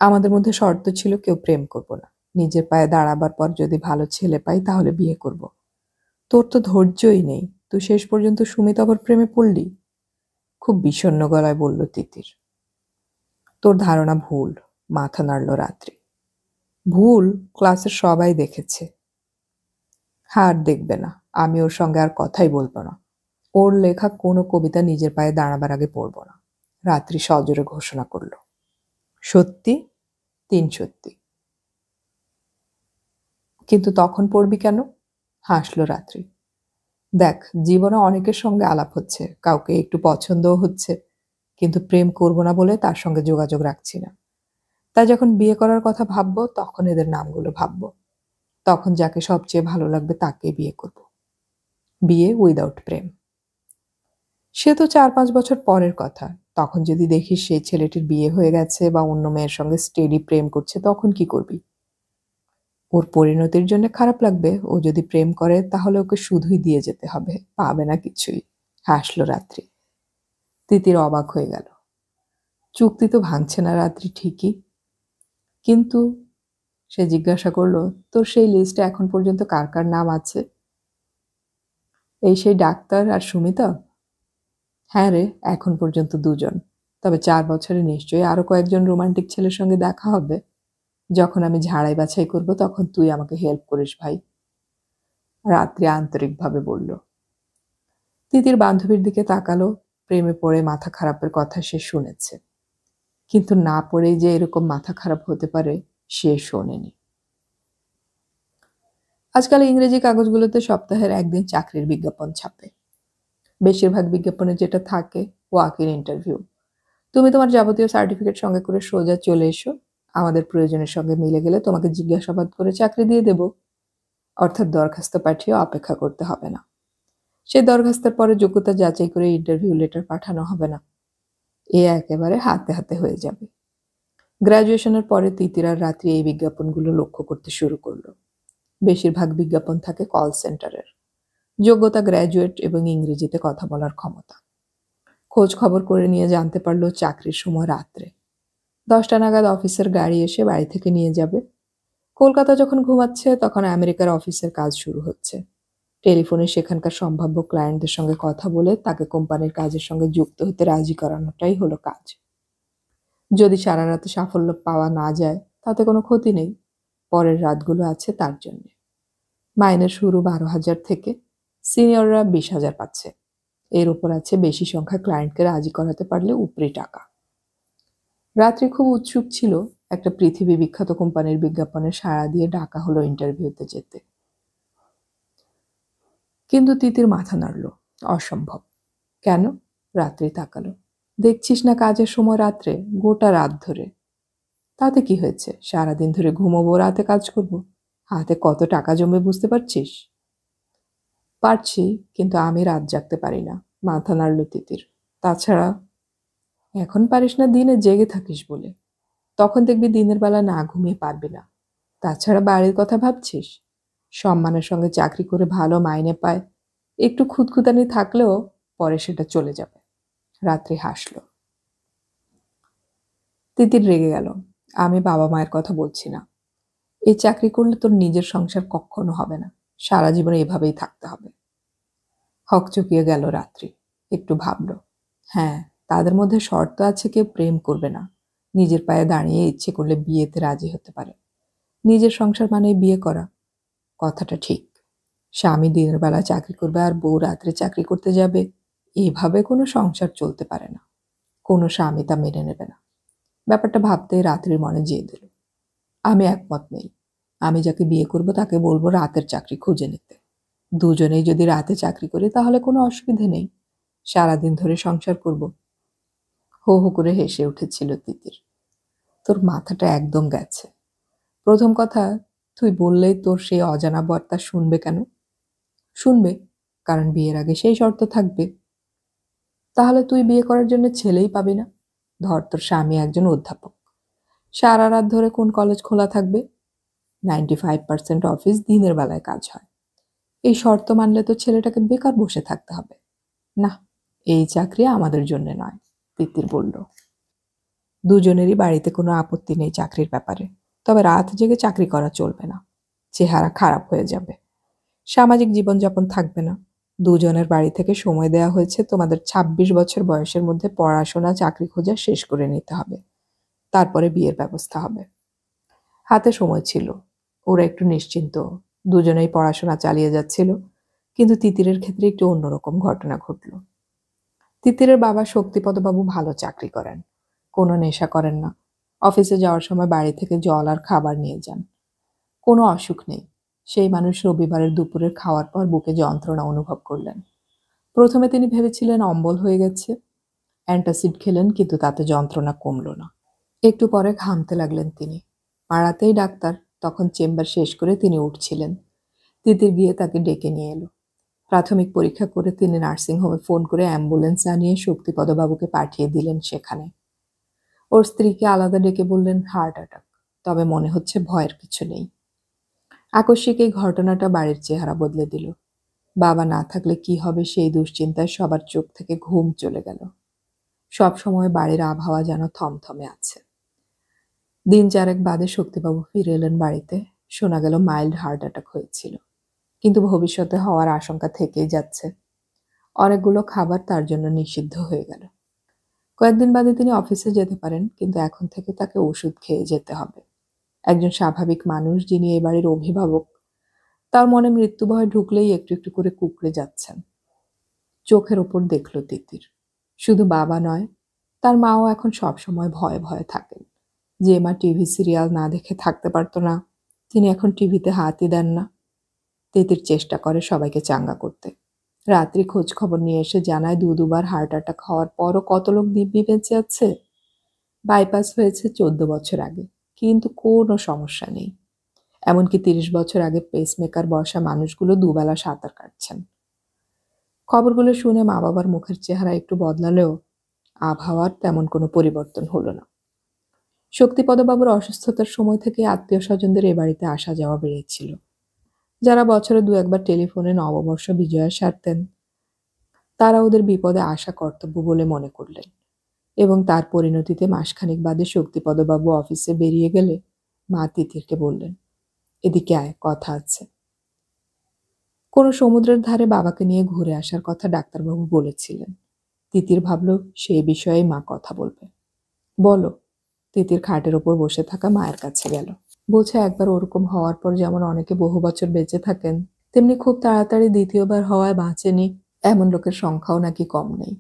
আমাদের মধ্যে শর্ত ছিল কেউ প্রেম করব না। নিজের পায়ে দাঁড়াবার পর যদি ভালো ছেলে পাই তাহলে বিয়ে করব। তোর তো ধৈর্যই নেই, তুই শেষ পর্যন্ত সুমিতাভর প্রেমে পড়লি। খুব বিষণ্ণ গলায় বলল তিতির। তোর ধারণা ভুল, মাথা নাড়ল রাত্রি। ভুল? ক্লাসের সবাই দেখেছে। আর দেখবে না, আমি ওর সঙ্গে আর কথাই বলবো না। ওর লেখা কোনো কবিতা নিজের পায়ে দাঁড়াবার আগে পড়ব না, রাত্রি সজোরে ঘোষণা করল। সত্যি? 3 সত্যি। কিন্তু তখন পড়বি কেন? হাসল রাত্রি। দেখ, জীবনে অনেকের সঙ্গে আলাপ হচ্ছে, কাউকে একটু পছন্দও হচ্ছে, কিন্তু প্রেম করব না বলে তার সঙ্গে যোগাযোগ রাখছি না। তাই যখন বিয়ে করার কথা ভাববো তখন এদের নামগুলো ভাববো। তখন যাকে সবচেয়ে ভালো লাগবে তাকেই বিয়ে করব। বিয়ে উইদাউট প্রেম। সে তো 4-5 বছর পরের কথা। তখন যদি দেখিস সেই ছেলেটির বিয়ে হয়ে গেছে বা অন্য মেয়ের সঙ্গে স্টেডি প্রেম করছে, তখন কি করবি? ওর পরিণতির জন্য খারাপ লাগবে। ও যদি প্রেম করে তাহলে ওকে শুধুই দিয়ে যেতে হবে, পাবে না কিছুই। হাসল রাত্রি। তিতির অবাক হয়ে গেল। চুক্তি তো ভাঙছে না রাত্রি ঠিকই, কিন্তু সে জিজ্ঞাসা করল, তোর সেই লিস্টে এখন পর্যন্ত কার কার নাম আছে? এই সেই ডাক্তার আর সুমিতা? হ্যাঁ রে, এখন পর্যন্ত 2 জন। তবে 4 বছরে নিশ্চয়ই আরো কয়েকজন রোমান্টিক ছেলের সঙ্গে দেখা হবে। যখন আমি ঝাড়াই বাছাই করব তখন তুই আমাকে হেল্প করিস ভাই, রাত্রি আন্তরিকভাবে বলল। তিতির বান্ধবীর দিকে তাকালো, প্রেমে পড়ে মাথা খারাপের কথা সে শুনেছে, কিন্তু না পড়েই যে এরকম মাথা খারাপ হতে পারে সে শোনেনি। আজকাল ইংরেজি কাগজগুলোতে সপ্তাহের একদিন চাকরির বিজ্ঞাপন ছাপে। বেশিরভাগ বিজ্ঞাপনে যেটা থাকে ওয়াক ইন ইন্টারভিউ। তুমি তোমার যাবতীয় সার্টিফিকেট সঙ্গে করে সোজা চলে এসো, আমাদের প্রয়োজনের সঙ্গে মিলে গেলে তোমাকে জিজ্ঞাসাবাদ করে চাকরি দিয়ে দেব। অর্থাৎ দরখাস্ত পাঠিয়ে অপেক্ষা করতে হবে না। সেই দরখাস্তের পরে যোগ্যতা যাচাই করে ইন্টারভিউ লেটার পাঠানো হবে না। এ একেবারে হাতে হাতে হয়ে যাবে। গ্র্যাজুয়েশনের পরে তিতির আর রাত্রি এই বিজ্ঞাপনগুলো লক্ষ্য করতে শুরু করলো। বেশিরভাগ বিজ্ঞাপন থাকে কল সেন্টারের। যোগ্যতা গ্র্যাজুয়েট এবং ইংরেজিতে কথা বলার ক্ষমতা। খোঁজ খবর করে নিয়ে জানতে পারলো চাকরির সময় রাত্রে 10টা নাগাদ অফিসের গাড়ি এসে বাড়ি থেকে নিয়ে যাবে। কলকাতা যখন ঘুমাচ্ছে তখন আমেরিকার অফিসের কাজ শুরু হচ্ছে। টেলিফোনে সেখানকার সম্ভাব্য ক্লায়েন্টদের সঙ্গে কথা বলে তাকে কোম্পানির কাজের সঙ্গে যুক্ত হতে রাজি করানোটাই হলো কাজ। যদি সারা রাতে সাফল্য পাওয়া না যায় তাতে কোনো ক্ষতি নেই, পরের রাতগুলো আছে তার জন্য। মাইনের শুরু 12,000 থেকে, সিনিয়ররা 20,000 পাচ্ছে। এর উপর আছে বেশি সংখ্যা ক্লায়েন্টকে রাজি করাতে পারলে উপরি টাকা। রাত্রি খুব উৎসুক ছিল একটা পৃথিবী বিখ্যাত কোম্পানির বিজ্ঞাপনে সাড়া দিয়ে ডাকা হলো ইন্টারভিউতে যেতে। কিন্তু তিতির মাথা নাড়ল, অসম্ভব। কেন? রাত্রি তাকালো। দেখছিস না কাজের সময় রাত্রে, গোটা রাত ধরে। তাতে কি হয়েছে? সারাদিন ধরে ঘুমোবো, রাতে কাজ করব। হাতে কত টাকা জমবে বুঝতে পারছিস? পারছি, কিন্তু আমি রাত জাগতে পারি না। মাথা নাড়ল তিতির। তাছাড়া এখন পারিস না, দিনে জেগে থাকিস বলে। তখন দেখবি দিনের বেলা না ঘুমিয়ে পারবি না। তাছাড়া বাড়ির কথা ভাবছিস? সম্মানের সঙ্গে চাকরি করে ভালো মাইনে পায়, একটু খুঁতখুঁতানি থাকলেও পরে সেটা চলে যাবে। রাত্রি হাসল। তিতির রেগে গেল। আমি বাবা মায়ের কথা বলছি না। এই চাকরি করলে তোর নিজের সংসার কখনো হবে না। সারা জীবন এভাবেই থাকতে হবে। হকচকিয়ে গেল রাত্রি। একটু ভাবল। হ্যাঁ, তাদের মধ্যে শর্ত আছে কেউ প্রেম করবে না, নিজের পায়ে দাঁড়িয়ে ইচ্ছে করলে বিয়েতে রাজি হতে পারে। নিজের সংসার মানে বিয়ে করা। কথাটা ঠিক। স্বামী দিনের বেলা চাকরি করবে আর বউ রাত্রে চাকরি করতে যাবে, এভাবে কোনো সংসার চলতে পারে না। কোনো স্বামী তা মেনে নেবে না। ব্যাপারটা ভাবতে রাত্রির মনে যেয়ে দিল। আমি একমত নেই। আমি যাকে বিয়ে করব তাকে বলবো রাতের চাকরি খুঁজে নিতে। দুজনেই যদি রাতে চাকরি করি তাহলে কোনো অসুবিধে নেই। সারাদিন ধরে সংসার করব। হো হো করে হেসে উঠেছিল তিতির। তোর মাথাটা একদম গেছে। প্রথম কথা, তুই বললেই তোর সেই অজানা বরটা শুনবে কেন? শুনবে, কারণ বিয়ের আগে সেই শর্ত থাকবে। তাহলে তুই বিয়ে করার জন্য ছেলেই পাবি না। ধর তোর স্বামী একজন অধ্যাপক। সারা রাত ধরে কোন কলেজ খোলা থাকবে? 95% অফিস দিনের বেলায় কাজ হয়। এই শর্ত মানলে তো ছেলেটাকে বেকার বসে থাকতে হবে। না, এই চাকরি আমাদের জন্য নয়, তিতির বলল। দুজনেরই বাড়িতে কোনো আপত্তি নেই চাকরির ব্যাপারে, তবে রাত জেগে চাকরি করা চলবে না। চেহারা খারাপ হয়ে যাবে, সামাজিক জীবনযাপন থাকবে না। দুজনের বাড়ি থেকে সময় দেওয়া হয়েছে, তোমাদের 26 বছর বয়সের মধ্যে পড়াশোনা চাকরি খোঁজা শেষ করে নিতে হবে, তারপরে বিয়ের ব্যবস্থা হবে। হাতে সময় ছিল, ওরা একটু নিশ্চিন্ত। দুজনেই পড়াশোনা চালিয়ে যাচ্ছিল, কিন্তু তিতিরের ক্ষেত্রে একটু অন্যরকম ঘটনা ঘটল। তিতিরের বাবা শক্তিপদবাবু ভালো চাকরি করেন, কোনো নেশা করেন না। অফিসে যাওয়ার সময় বাড়ি থেকে জল আর খাবার নিয়ে যান। কোনো অসুখ নেই। সেই মানুষ রবিবারের দুপুরের খাওয়ার পর বুকে যন্ত্রণা অনুভব করলেন। প্রথমে তিনি ভেবেছিলেন অম্বল হয়ে গেছে। অ্যান্টাসিড খেলেন, কিন্তু তাতে যন্ত্রণা কমল না। একটু পরে ঘামতে লাগলেন তিনি। পাড়াতেই ডাক্তার, তখন চেম্বার শেষ করে তিনি উঠছিলেন। তিতির গিয়ে তাকে ডেকে নিয়ে এলো। প্রাথমিক পরীক্ষা করে তিনি নার্সিংহোমে ফোন করে অ্যাম্বুলেন্স আনিয়ে শক্তিপদবাবুকে পাঠিয়ে দিলেন সেখানে। ওর স্ত্রীকে আলাদা ডেকে বললেন হার্ট অ্যাটাক, তবে মনে হচ্ছে ভয়ের কিছু নেই। আকস্মিক এই ঘটনাটা বাড়ির চেহারা বদলে দিল। বাবা না থাকলে কি হবে সেই দুশ্চিন্তায় সবার চোখ থেকে ঘুম চলে গেল। সব সময় বাড়ির আবহাওয়া যেন থমথমে আছে। দিন 4 বাদে শক্তিবাবু ফিরে এলেন বাড়িতে। শোনা গেল মাইল্ড হার্ট অ্যাটাক হয়েছিল, কিন্তু ভবিষ্যতে হওয়ার আশঙ্কা থেকেই যাচ্ছে। অনেকগুলো খাবার তার জন্য নিষিদ্ধ হয়ে গেল। কয়েকদিন বাদে তিনি অফিসে যেতে পারেন, কিন্তু এখন থেকে তাকে ওষুধ খেয়ে যেতে হবে। একজন স্বাভাবিক মানুষ যিনি এ বাড়ির অভিভাবক, তার মনে মৃত্যু ভয় ঢুকলেই একটু একটু করে কুঁকড়ে যাচ্ছেন। চোখের ওপর দেখল তিতির। শুধু বাবা নয়, তার মাও এখন সবসময় ভয়ে ভয়ে থাকেন। যে মা টিভি সিরিয়াল না দেখে থাকতে পারতো না, তিনি এখন টিভিতে হাতই দেন না। তিতির চেষ্টা করে সবাইকে চাঙ্গা করতে। রাত্রি খোঁজ খবর নিয়ে এসে জানায় দুবার হার্ট অ্যাটাক হওয়ার পরও কত লোক দিব্যি বেঁচে আছে। বাইপাস হয়েছে 14 বছর আগে, কিন্তু কোনো সমস্যা নেই। এমনকি 30 বছর আগে পেসমেকার বসা মানুষগুলো দুবেলা সাঁতার কাটছেন। খবরগুলো শুনে মা বাবার মুখের চেহারা একটু বদলালেও আবহাওয়ার তেমন কোনো পরিবর্তন হলো না। শক্তিপদবাবুর অসুস্থতার সময় থেকে আত্মীয় স্বজনদের এ বাড়িতে আসা যাওয়া বেড়েছিল। যারা বছরে 2-1 টেলিফোনে নববর্ষ বিজয়া সারতেন, তারা ওদের বিপদে আসা কর্তব্য বলে মনে করলেন, এবং তার পরিণতিতে মাসখানেক বাদে শক্তিপদবাবু অফিসে বেরিয়ে গেলে মা তিতিরকে বললেন, এদিকে আয়, কথা আছে। কোনো সমুদ্রের ধারে বাবাকে নিয়ে ঘুরে আসার কথা ডাক্তারবাবু বলেছিলেন। তিতির ভাবল সেই বিষয়ে মা কথা বলবে। বলো। তিতির খাটের ওপর বসে থাকা মায়ের কাছে গেল। বোঝা একবার ওরকম হওয়ার পর যেমন অনেকে বহু বছর বেঁচে থাকেন, তেমনি খুব তাড়াতাড়ি দ্বিতীয়বার হওয়ায় বাঁচেনি এমন লোকের সংখ্যাও নাকি কম নেই।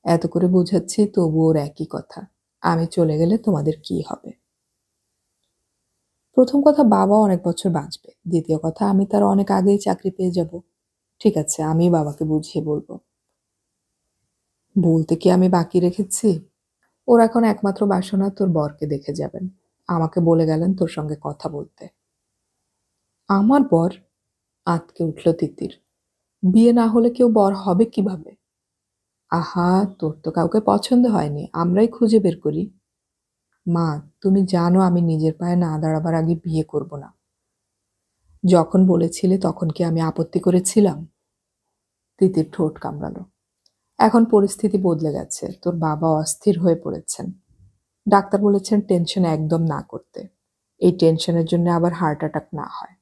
এত করে বোঝাচ্ছি, তবু ওর একই কথা, আমি চলে গেলে তোমাদের কি হবে? প্রথম কথা, বাবা অনেক বছর বাঁচবে। দ্বিতীয় কথা, আমি তার অনেক আগেই চাকরি পেয়ে যাব। ঠিক আছে, আমি বাবাকে বুঝিয়ে বলবো। বলতে কি আমি বাকি রেখেছি? ওর এখন একমাত্র বাসনা তোর বরকে দেখে যাবেন। আমাকে বলে গেলেন তোর সঙ্গে কথা বলতে। আমার বর? আঁতকে উঠল তিতির। বিয়ে না হলে কেউ বর হবে কিভাবে? আহা, তোর তো কাউকে পছন্দ হয়নি, আমরাই খুঁজে বের করি। মা, তুমি জানো আমি নিজের পায়ে না দাঁড়াবার আগে বিয়ে করব না। যখন বলেছিলে তখন কি আমি আপত্তি করেছিলাম? তিতির ঠোঁট কামড়ালো। এখন পরিস্থিতি বদলে গেছে, তোর বাবা অস্থির হয়ে পড়েছেন। ডাক্তার বলেছেন টেনশন একদম না করতে। এই টেনশনের জন্য আবার হার্ট অ্যাটাক না হয়।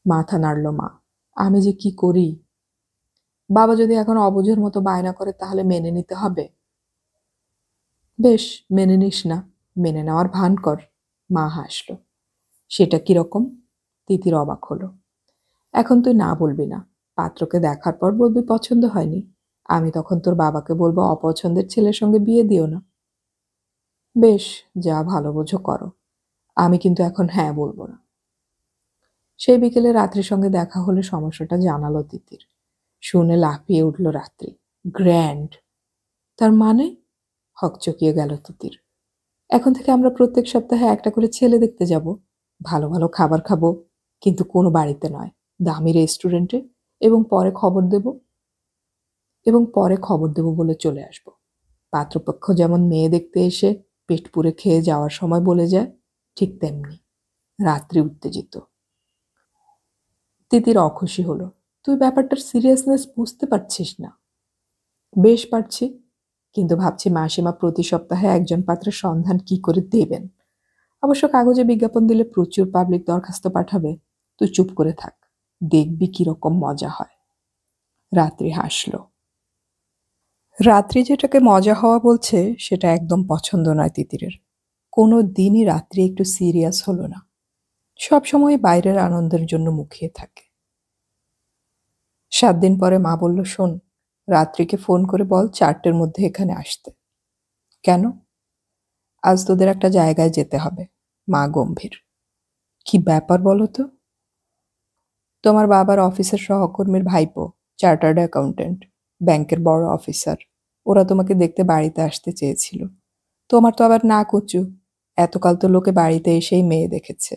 মাথা নাড়ল মা। আমি যে কি করি? বাবা যদি এখন অবুঝের মতো বায়না করে তাহলে মেনে নিতে হবে। বেশ, মেনে নিস না, মেনে নেওয়ার ভান কর। মা হাসল। সেটা কিরকম? তিতির অবাক হলো। এখন তুই না বলবি না, পাত্রকে দেখার পর বলবি পছন্দ হয়নি। আমি তখন তোর বাবাকে বলবো অপছন্দের ছেলের সঙ্গে বিয়ে দিও না। বেশ, যা ভালো বোঝো করো। আমি কিন্তু এখন হ্যাঁ বলবো না। সেই বিকেলে রাত্রির সঙ্গে দেখা হলে সমস্যাটা জানালো তিতির। শুনে লাফিয়ে উঠল রাত্রি। গ্র্যান্ড? তার মানে? হকচকিয়ে গেল তিতির। এখন থেকে আমরা প্রত্যেক সপ্তাহে একটা করে ছেলে দেখতে যাব। ভালো ভালো খাবার খাবো, কিন্তু কোনো বাড়িতে নয়, দামি রেস্টুরেন্টে। এবং পরে খবর দেব বলে চলে আসব। পাত্রপক্ষ যেমন মেয়ে দেখতে এসে পেট পুরে খেয়ে যাওয়ার সময় বলে যায়, ঠিক তেমনি। রাত্রি উত্তেজিত। তিতির অখুশি হলো। তুই ব্যাপারটার সিরিয়াসনেস বুঝতে পারছিস না। বেশ পারছি, কিন্তু ভাবছি মাসিমা প্রতি সপ্তাহে একজন পাত্রের সন্ধান কি করে দেবেন। অবশ্য কাগজে বিজ্ঞাপন দিলে প্রচুর পাবলিক দরখাস্ত পাঠাবে। তুই চুপ করে থাক, দেখবি কিরকম মজা হয়। রাত্রি হাসল। রাত্রি যেটাকে মজা হওয়া বলছে সেটা একদম পছন্দ নয় তিতিরের। কোনো দিনই রাত্রি একটু সিরিয়াস হলো না। সবসময় বাইরের আনন্দের জন্য মুখিয়ে থাকে। 7 দিন পরে মা বলল, শোন, রাত্রিকে ফোন করে বল 4টের মধ্যে এখানে আসতে। কেন? আজ তোদের একটা জায়গায় যেতে হবে। মা গম্ভীর। কি ব্যাপার বলো তো? তোমার বাবার অফিসের সহকর্মীর ভাইপো, চার্টার্ড অ্যাকাউন্টেন্ট, ব্যাংকের বড় অফিসার। ওরা তোমাকে দেখতে বাড়িতে আসতে চেয়েছিল। তোমার তো আবার না কুচু, এতকাল তো লোকে বাড়িতে এসেই মেয়ে দেখেছে।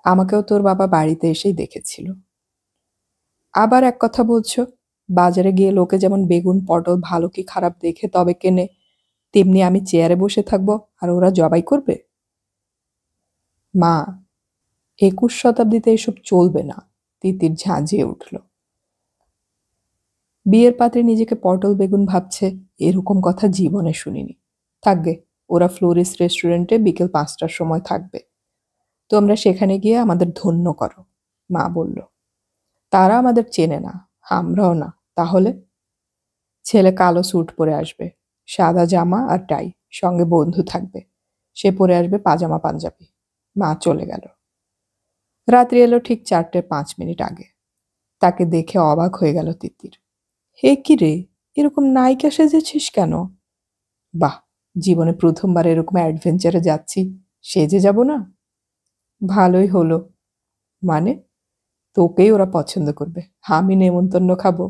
আমাকেও তোর বাবা বাড়িতে এসেই দেখেছিল। আবার এক কথা বলছো? বাজারে গিয়ে লোকে যেমন বেগুন পটল ভালো কি খারাপ দেখে তবে কেনে, তেমনি আমি চেয়ারে বসে থাকবো আর ওরা জবাই করবে? মা, 21 শতাব্দীতে এসব চলবে না। তিতির ঝাঁঝিয়ে উঠল। বিয়ের পাত্রে নিজেকে পটল বেগুন ভাবছে, এরকম কথা জীবনে শুনিনি। থাকবে, ওরা ফ্লোরিস রেস্টুরেন্টে বিকেল 5টার সময় থাকবে। তোমরা সেখানে গিয়ে আমাদের ধন্য করো। মা বলল, তারা আমাদের চেনে না, আমরাও না। তাহলে? ছেলে কালো স্যুট পরে আসবে, সাদা জামা আর টাই, সঙ্গে বন্ধু থাকবে। সে পরে আসবে পাজামা পাঞ্জাবি। মা চলে গেল। রাত্রি এলো ঠিক 4:05 আগে। তাকে দেখে অবাক হয়ে গেল তিতির। হে কি রে, এরকম নায়িকা সেজেছিস কেন? বাহ, জীবনে প্রথমবার এরকম অ্যাডভেঞ্চারে যাচ্ছি, সেজে যাব না? ভালোই হলো। মানে? তোকেই ওরা পছন্দ করবে, আমি নেমন্তন্ন খাবো?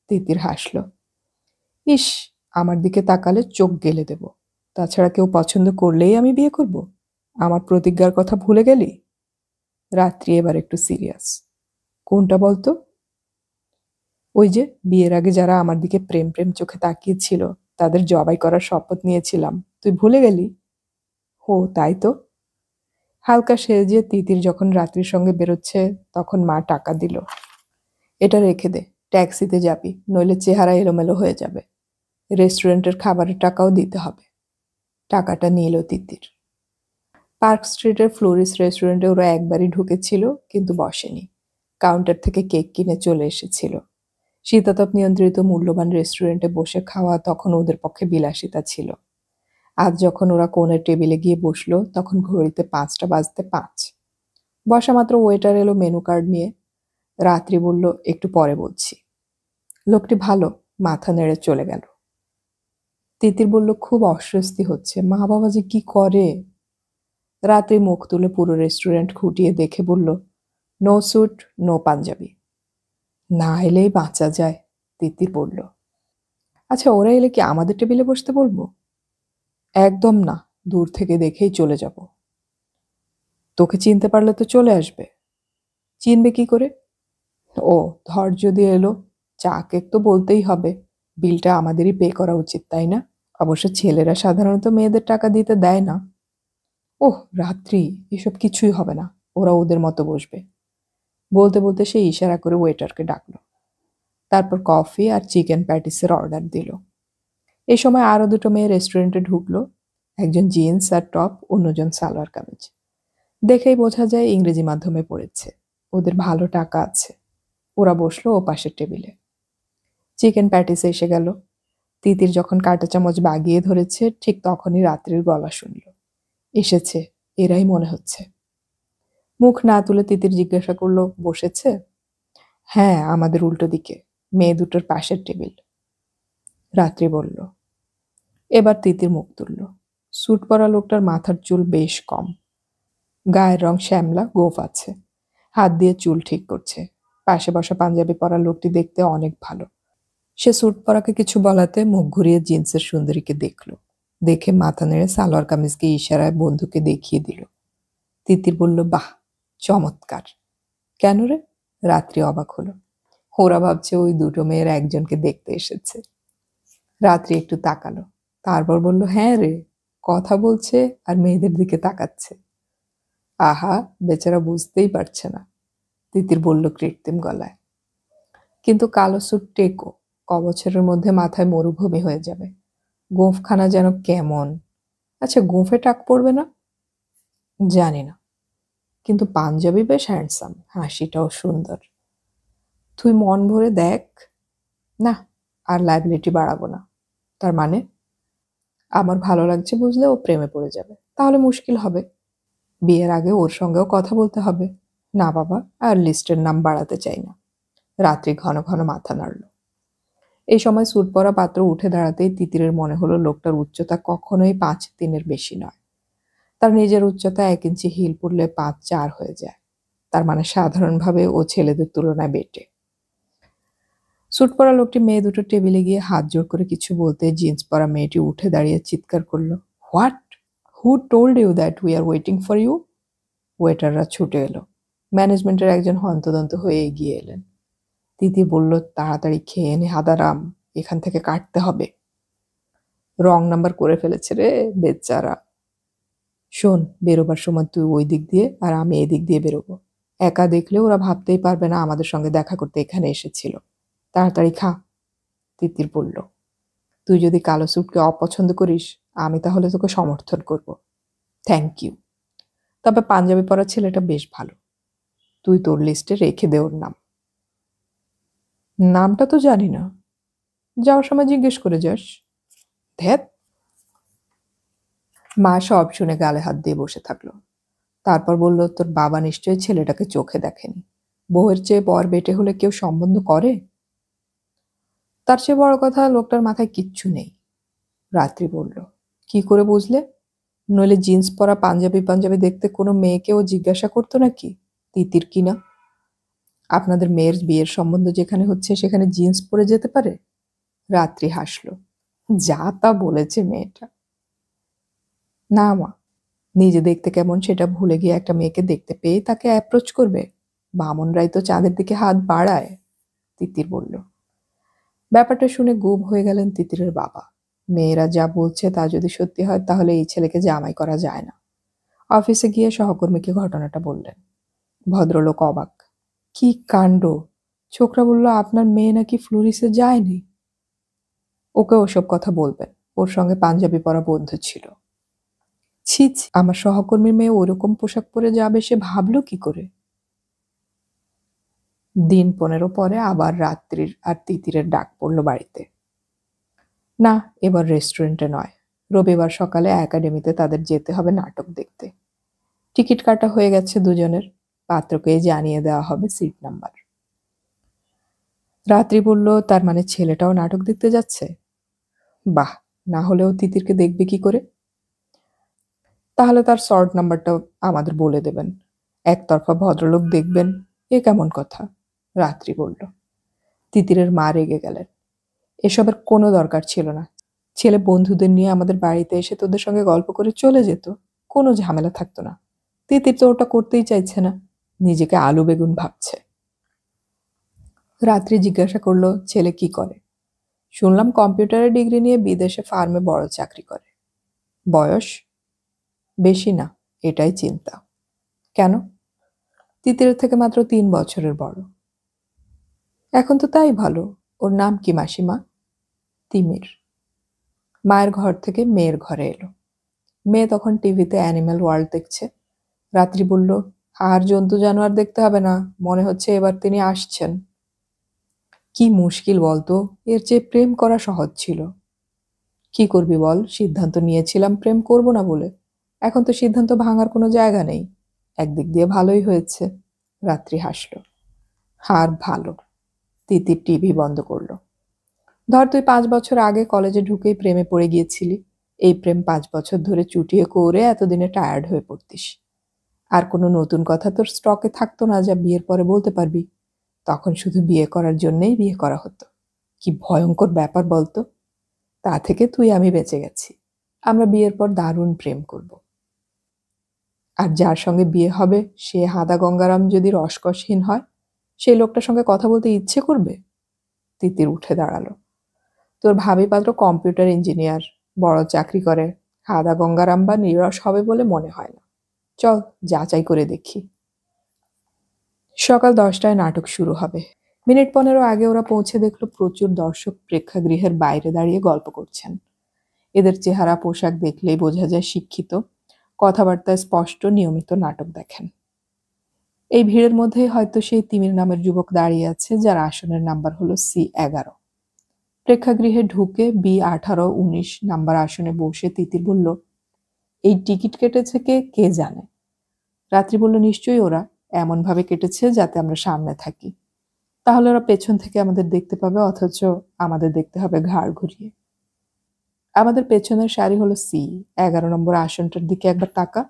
তিতির হাসল। ইস, আমার দিকে তাকালে চোখ গেলে দেব। তাছাড়া কেউ পছন্দ করলেই আমি বিয়ে করব? আমার প্রতিজ্ঞার কথা ভুলে গেলি? রাত্রি এবার একটু সিরিয়াস। কোনটা বলতো? ওই যে বিয়ের আগে যারা আমার দিকে প্রেম প্রেম চোখে তাকিয়েছিল, তাদের জবাই করার শপথ নিয়েছিলাম, তুই ভুলে গেলি? ও তাই তো। হালকা সেজে তিতির যখন রাত্রির সঙ্গে বেরোচ্ছে, তখন মা টাকা দিল। এটা রেখে দে, ট্যাক্সিতে যাবি, নইলে চেহারা এলোমেলো হয়ে যাবে। রেস্টুরেন্টের খাবারের টাকাও দিতে হবে। টাকাটা নিল তিতির। পার্ক স্ট্রিটের ফ্লোরিস রেস্টুরেন্টে ওরা একবারই ঢুকেছিল, কিন্তু বসেনি। কাউন্টার থেকে কেক কিনে চলে এসেছিল। শীতাতপ নিয়ন্ত্রিত মূল্যবান রেস্টুরেন্টে বসে খাওয়া তখন ওদের পক্ষে বিলাসিতা ছিল। আজ যখন ওরা কোণের টেবিলে গিয়ে বসলো, তখন ঘড়িতে 5টা বাজতে 5। বসা মাত্র ওয়েটার এলো মেনু কার্ড নিয়ে। রাত্রি বলল, একটু পরে বলছি। লোকটি ভালো, মাথা নেড়ে চলে গেল। তিতির বলল, খুব অস্বস্তি হচ্ছে, মা বাবা যে কি করে। রাত্রি মুখ তুলে পুরো রেস্টুরেন্ট খুঁটিয়ে দেখে বলল, নো স্যুট, নো পাঞ্জাবি। না এলেই বাঁচা যায়, তিতির বলল। আচ্ছা, ওরা এলে কি আমাদের টেবিলে বসতে বলবো? একদম না, দূর থেকে দেখেই চলে যাব। তোকে চিনতে পারলে তো চলে আসবে। চিনবে কি করে? ও, ধর যদি এলো, চা কেক তো বলতেই হবে। বিলটা আমাদেরই পে করা উচিত, তাই না? অবশ্য ছেলেরা সাধারণত মেয়েদের টাকা দিতে দেয় না। ওহ রাত্রি, এসব কিছুই হবে না, ওরা ওদের মতো বসবে। বলতে বলতে সে ইশারা করে ওয়েটারকে ডাকলো। তারপর কফি আর চিকেন প্যাটিসের অর্ডার দিল। এই সময় আরো দুটো মেয়ে রেস্টুরেন্টে ঢুকলো। একজন জিন্স আর টপ, অন্যজন সালোয়ার কামিজ। দেখেই বোঝা যায় ইংরেজি মাধ্যমে পড়েছে। ওদের ভালো টাকা আছে। ওরা বসলো ও পাশের টেবিলে। চিকেন প্যাটিস এসে গেল। তিতির যখন কাঁটা চামচ বাগিয়ে ধরেছে, ঠিক তখনই রাত্রির গলা শুনল। এসেছে, এরাই মনে হচ্ছে। মুখ না তুলে তিতির জিজ্ঞাসা করলো, বসেছে? হ্যাঁ, আমাদের উল্টো দিকে, মেয়ে দুটোর পাশের টেবিল। রাত্রি বলল। এবার তিতির মুখ তুলল। স্যুট পরা লোকটার মাথার চুল বেশ কম, গায়ের রং শ্যামলা, গোঁফ আছে, হাত দিয়ে চুল ঠিক করছে। পাশে বসা পাঞ্জাবি পরা লোকটি দেখতে অনেক ভালো। সে স্যুট পরাকে কিছু বলাতে মুখ ঘুরিয়ে জিন্সের সুন্দরীকে দেখল। দেখে মাথা নেড়ে সালোয়ার কামিজকে ইশারায় বন্ধুকে দেখিয়ে দিল। তিতির বলল, বাহ, চমৎকার। কেন রে? রাত্রি অবাক হলো। ওরা ভাবছে ওই দুটো মেয়ের একজনকে দেখতে এসেছে। রাত্রি একটু তাকালো, তারপর বলল, হ্যাঁ রে, কথা বলছে আর মেয়েদের দিকে তাকাচ্ছে। আহা, বেচারা বুঝতেই পারছে না, তিতির বলল কৃত্রিম গলায়। কিন্তু কালো স্যুট টেকো, কবছরের মধ্যে মাথায় মরুভূমি হয়ে যাবে। গোঁফখানা যেন কেমন। আচ্ছা, গোঁফে টাক পড়বে না? জানি না, কিন্তু পাঞ্জাবি বেশ হ্যান্ডসাম, হাসিটাও সুন্দর। তুই মন ভরে দেখ। না, আর লাইবিলিটি বাড়াবো না। তার মানে? আমার ভালো লাগছে বুঝলে ও প্রেমে পড়ে যাবে, তাহলে মুশকিল হবে। বিয়ের আগে ওর সঙ্গেও কথা বলতে হবে। না বাবা, আর লিস্টের নাম বাড়াতে চাই না। রাত্রি ঘন ঘন মাথা নাড়ল। এই সময় স্যুট পরা পাত্র উঠে দাঁড়াতেই তিতিরের মনে হলো লোকটার উচ্চতা কখনোই 5'3" বেশি নয়। তার নিজের উচ্চতা 1 ইঞ্চি হিল পরলে 5'4" হয়ে যায়। তার মানে সাধারণভাবে ও ছেলেদের তুলনায় বেটে। স্যুট পরা লোকটি মেয়ে দুটো টেবিলে গিয়ে হাত জোড় করে কিছু বলতে জিন্স পরা মেয়েটি উঠে দাঁড়িয়ে চিৎকার করলো, what? Who told you that we are waiting for you? ওয়েটাররা ছুটে এলো। ম্যানেজমেন্টের একজন হন্তদন্ত হয়ে এগিয়ে এলেন। তিতি বলল, তাড়াতাড়ি খেয়ে নে হাদারাম, এখান থেকে কাটতে হবে। রং নাম্বার করে ফেলেছে রে বেচারা। শোন, বেরোবার সময় তুই ওই দিক দিয়ে আর আমি এই দিক দিয়ে বেরোবো। একা দেখলে ওরা ভাবতেই পারবে না আমাদের সঙ্গে দেখা করতে এখানে এসেছিল। তাড়াতাড়ি খা, তিতির বলল। তুই যদি কালো স্যুটকে অপছন্দ করিস, আমি তাহলে তোকে সমর্থন করব। Thank you. তবে পাঞ্জাবি পরা ছেলেটা বেশ ভালো। তুই তোর লিস্টে রেখে দে ওর নাম। নামটা তো জানি না, যাওয়ার সময় জিজ্ঞেস করে যাস। ধ্যাত। মা সব শুনে গালে হাত দিয়ে বসে থাকলো। তারপর বলল, তোর বাবা নিশ্চয়ই ছেলেটাকে চোখে দেখেনি। বউয়ের চেয়ে বর বেটে হলে কেউ সম্বন্ধ করে? তার চেয়ে বড় কথা, লোকটার মাথায় কিচ্ছু নেই। রাত্রি বলল, কি করে বুঝলে? নইলে জিন্স পরা পাঞ্জাবি পাঞ্জাবি দেখতে কোনো মেয়েকেও জিজ্ঞাসা করতো নাকি তিতির কিনা? আপনাদের মেয়ের বিয়ের সম্বন্ধ যেখানে হচ্ছে সেখানে জিন্স পরে যেতে পারে? রাত্রি হাসল। যা তা বলেছে মেয়েটা। না মা, নিজে দেখতে কেমন সেটা ভুলে গিয়ে একটা মেয়েকে দেখতে পেয়ে তাকে অ্যাপ্রোচ করবে? বামনরাই তো চাঁদের দিকে হাত বাড়ায়, তিতির বলল। ব্যাপারটা শুনে গুম হয়ে গেলেন তিতিরের বাবা। মেয়েরা যা বলছে তা যদি সত্যি হয় তাহলে এই ছেলেকে জামাই করা যায় না। অফিসে গিয়ে সহকর্মীকে ঘটনাটা বললেন। ভদ্রলোক অবাক। কি কাণ্ড! ছোকরা বলল আপনার মেয়ে নাকি ফ্লোরিসে যায়নি। ওকে ওসব কথা বলবেন, ওর সঙ্গে পাঞ্জাবি পরা বন্ধু ছিল। ছি ছি, আমার সহকর্মীর মেয়ে ওরকম পোশাক পরে যাবে সে ভাবলো কি করে? দিন 15 পরে আবার রাত্রির আর তিতিরের ডাক পড়ল বাড়িতে। না, এবার রেস্টুরেন্টে নয়, রবিবার সকালে একাডেমিতে তাদের যেতে হবে নাটক দেখতে। টিকিট কাটা হয়ে গেছে দুজনের। পাত্রকে জানিয়ে দেওয়া হবে সিট নাম্বার। রাত্রি বলল, তার মানে ছেলেটাও নাটক দেখতে যাচ্ছে? বাহ, না হলেও তিতিরকে দেখবে কি করে? তাহলে তার শর্ট নাম্বারটা আমাদের বলে দেবেন। একতরফা ভদ্রলোক দেখবেন, এ কেমন কথা? রাত্রি বলল। তিতিরের মা রেগে গেলেন। এসবের কোনো দরকার ছিল না। ছেলে বন্ধুদের নিয়ে আমাদের বাড়িতে এসে তোদের সঙ্গে গল্প করে চলে যেত, কোনো ঝামেলা থাকতো না। তিতির তো ওটা করতেই চাইছে না, নিজেকে আলু বেগুন ভাবছে। রাত্রি জিজ্ঞাসা করলো, ছেলে কি করে? শুনলাম কম্পিউটারের ডিগ্রি নিয়ে বিদেশে ফার্মে বড় চাকরি করে। বয়স? বেশি না, এটাই চিন্তা। কেন? তিতিরের থেকে মাত্র 3 বছরের বড়। এখন তো তাই ভালো। ওর নাম কি মাসিমা? তিমির। মায়ের ঘর থেকে মেয়ের ঘরে এলো। মেয়ে তখন টিভিতে অ্যানিম্যাল ওয়ার্ল্ড দেখছে। রাত্রি বলল, আর জন্তু জানোয়ার দেখতে হবে না, মনে হচ্ছে এবার তিনি আসছেন। কি মুশকিল বলতো, এর চেয়ে প্রেম করা সহজ ছিল। কি করবি বল, সিদ্ধান্ত নিয়েছিলাম প্রেম করব না বলে। এখন তো সিদ্ধান্ত ভাঙার কোনো জায়গা নেই। একদিক দিয়ে ভালোই হয়েছে। রাত্রি হাসল। আর ভালো। তিতির টিভি বন্ধ করলো। ধর তুই 5 বছর আগে কলেজে ঢুকেই প্রেমে পড়ে গিয়েছিলি। এই প্রেম 5 বছর ধরে চুটিয়ে করে এতদিনে টায়ার্ড হয়ে পড়তিস। আর কোনো নতুন কথা তোর স্টকে থাকতো না যা বিয়ের পরে বলতে পারবি। তখন শুধু বিয়ে করার জন্যই বিয়ে করা হতো। কি ভয়ঙ্কর ব্যাপার বলতো। তা থেকে তুই আমি বেঁচে গেছি। আমরা বিয়ের পর দারুণ প্রেম করব। আর যার সঙ্গে বিয়ে হবে সে হাদা গঙ্গারাম যদি রসকসহীন হয়, সেই লোকটার সঙ্গে কথা বলতে ইচ্ছে করবে? তিতির উঠে দাঁড়ালো। তোর ভাবি পাত্র কম্পিউটার ইঞ্জিনিয়ার, বড় চাকরি করে। হাদা গঙ্গারাম বা নিরস হবে বলে মনে হয় না। চল যাচাই করে দেখি। সকাল 10টায় নাটক শুরু হবে। মিনিট 15 আগে ওরা পৌঁছে দেখলো প্রচুর দর্শক প্রেক্ষাগৃহের বাইরে দাঁড়িয়ে গল্প করছেন। এদের চেহারা পোশাক দেখলেই বোঝা যায় শিক্ষিত, কথাবার্তায় স্পষ্ট, নিয়মিত নাটক দেখেন। এই ভিড়ের মধ্যেই হয়তো সেই তিমির নামের যুবক দাঁড়িয়ে আছে যার আসনের নাম্বার হলো C11। প্রেক্ষাগৃহে ঢুকে B18, 19 নাম্বার আসনে বসে তিতির বলল, এই টিকিট কেটেছে কে, কে জানে? রাত্রি বলল, নিশ্চয়ই ওরা এমনভাবে কেটেছে যাতে আমরা সামনে থাকি। তাহলে ওরা পেছন থেকে আমাদের দেখতে পাবে, অথচ আমাদের দেখতে হবে ঘাড় ঘুরিয়ে। আমাদের পেছনের সারি হলো C11 নম্বর আসনটার দিকে একবার তাকা।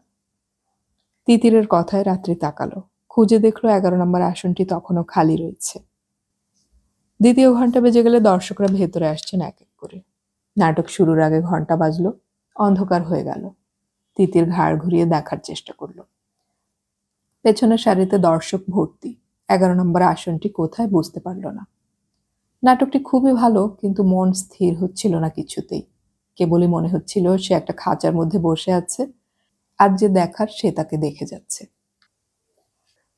তিতিরের কথায় রাত্রি তাকালো। খুঁজে দেখলো 11 নম্বর আসনটি তখনও খালি রয়েছে। দ্বিতীয় ঘন্টা বেজে গেলে দর্শকরা ভেতরে আসছেন এক এক করে। নাটক শুরুর আগে ঘন্টা বাজলো। অন্ধকার হয়ে গেল। তিতির ঘাড় ঘুরিয়ে দেখার চেষ্টা করলো। পেছনের সারিতে দর্শক ভর্তি। 11 নম্বর আসনটি কোথায় বুঝতে পারল না। নাটকটি খুবই ভালো, কিন্তু মন স্থির হচ্ছিল না কিছুতেই। কেবলই মনে হচ্ছিল সে একটা খাঁচার মধ্যে বসে আছে, আর যে দেখার সে তাকে দেখে যাচ্ছে।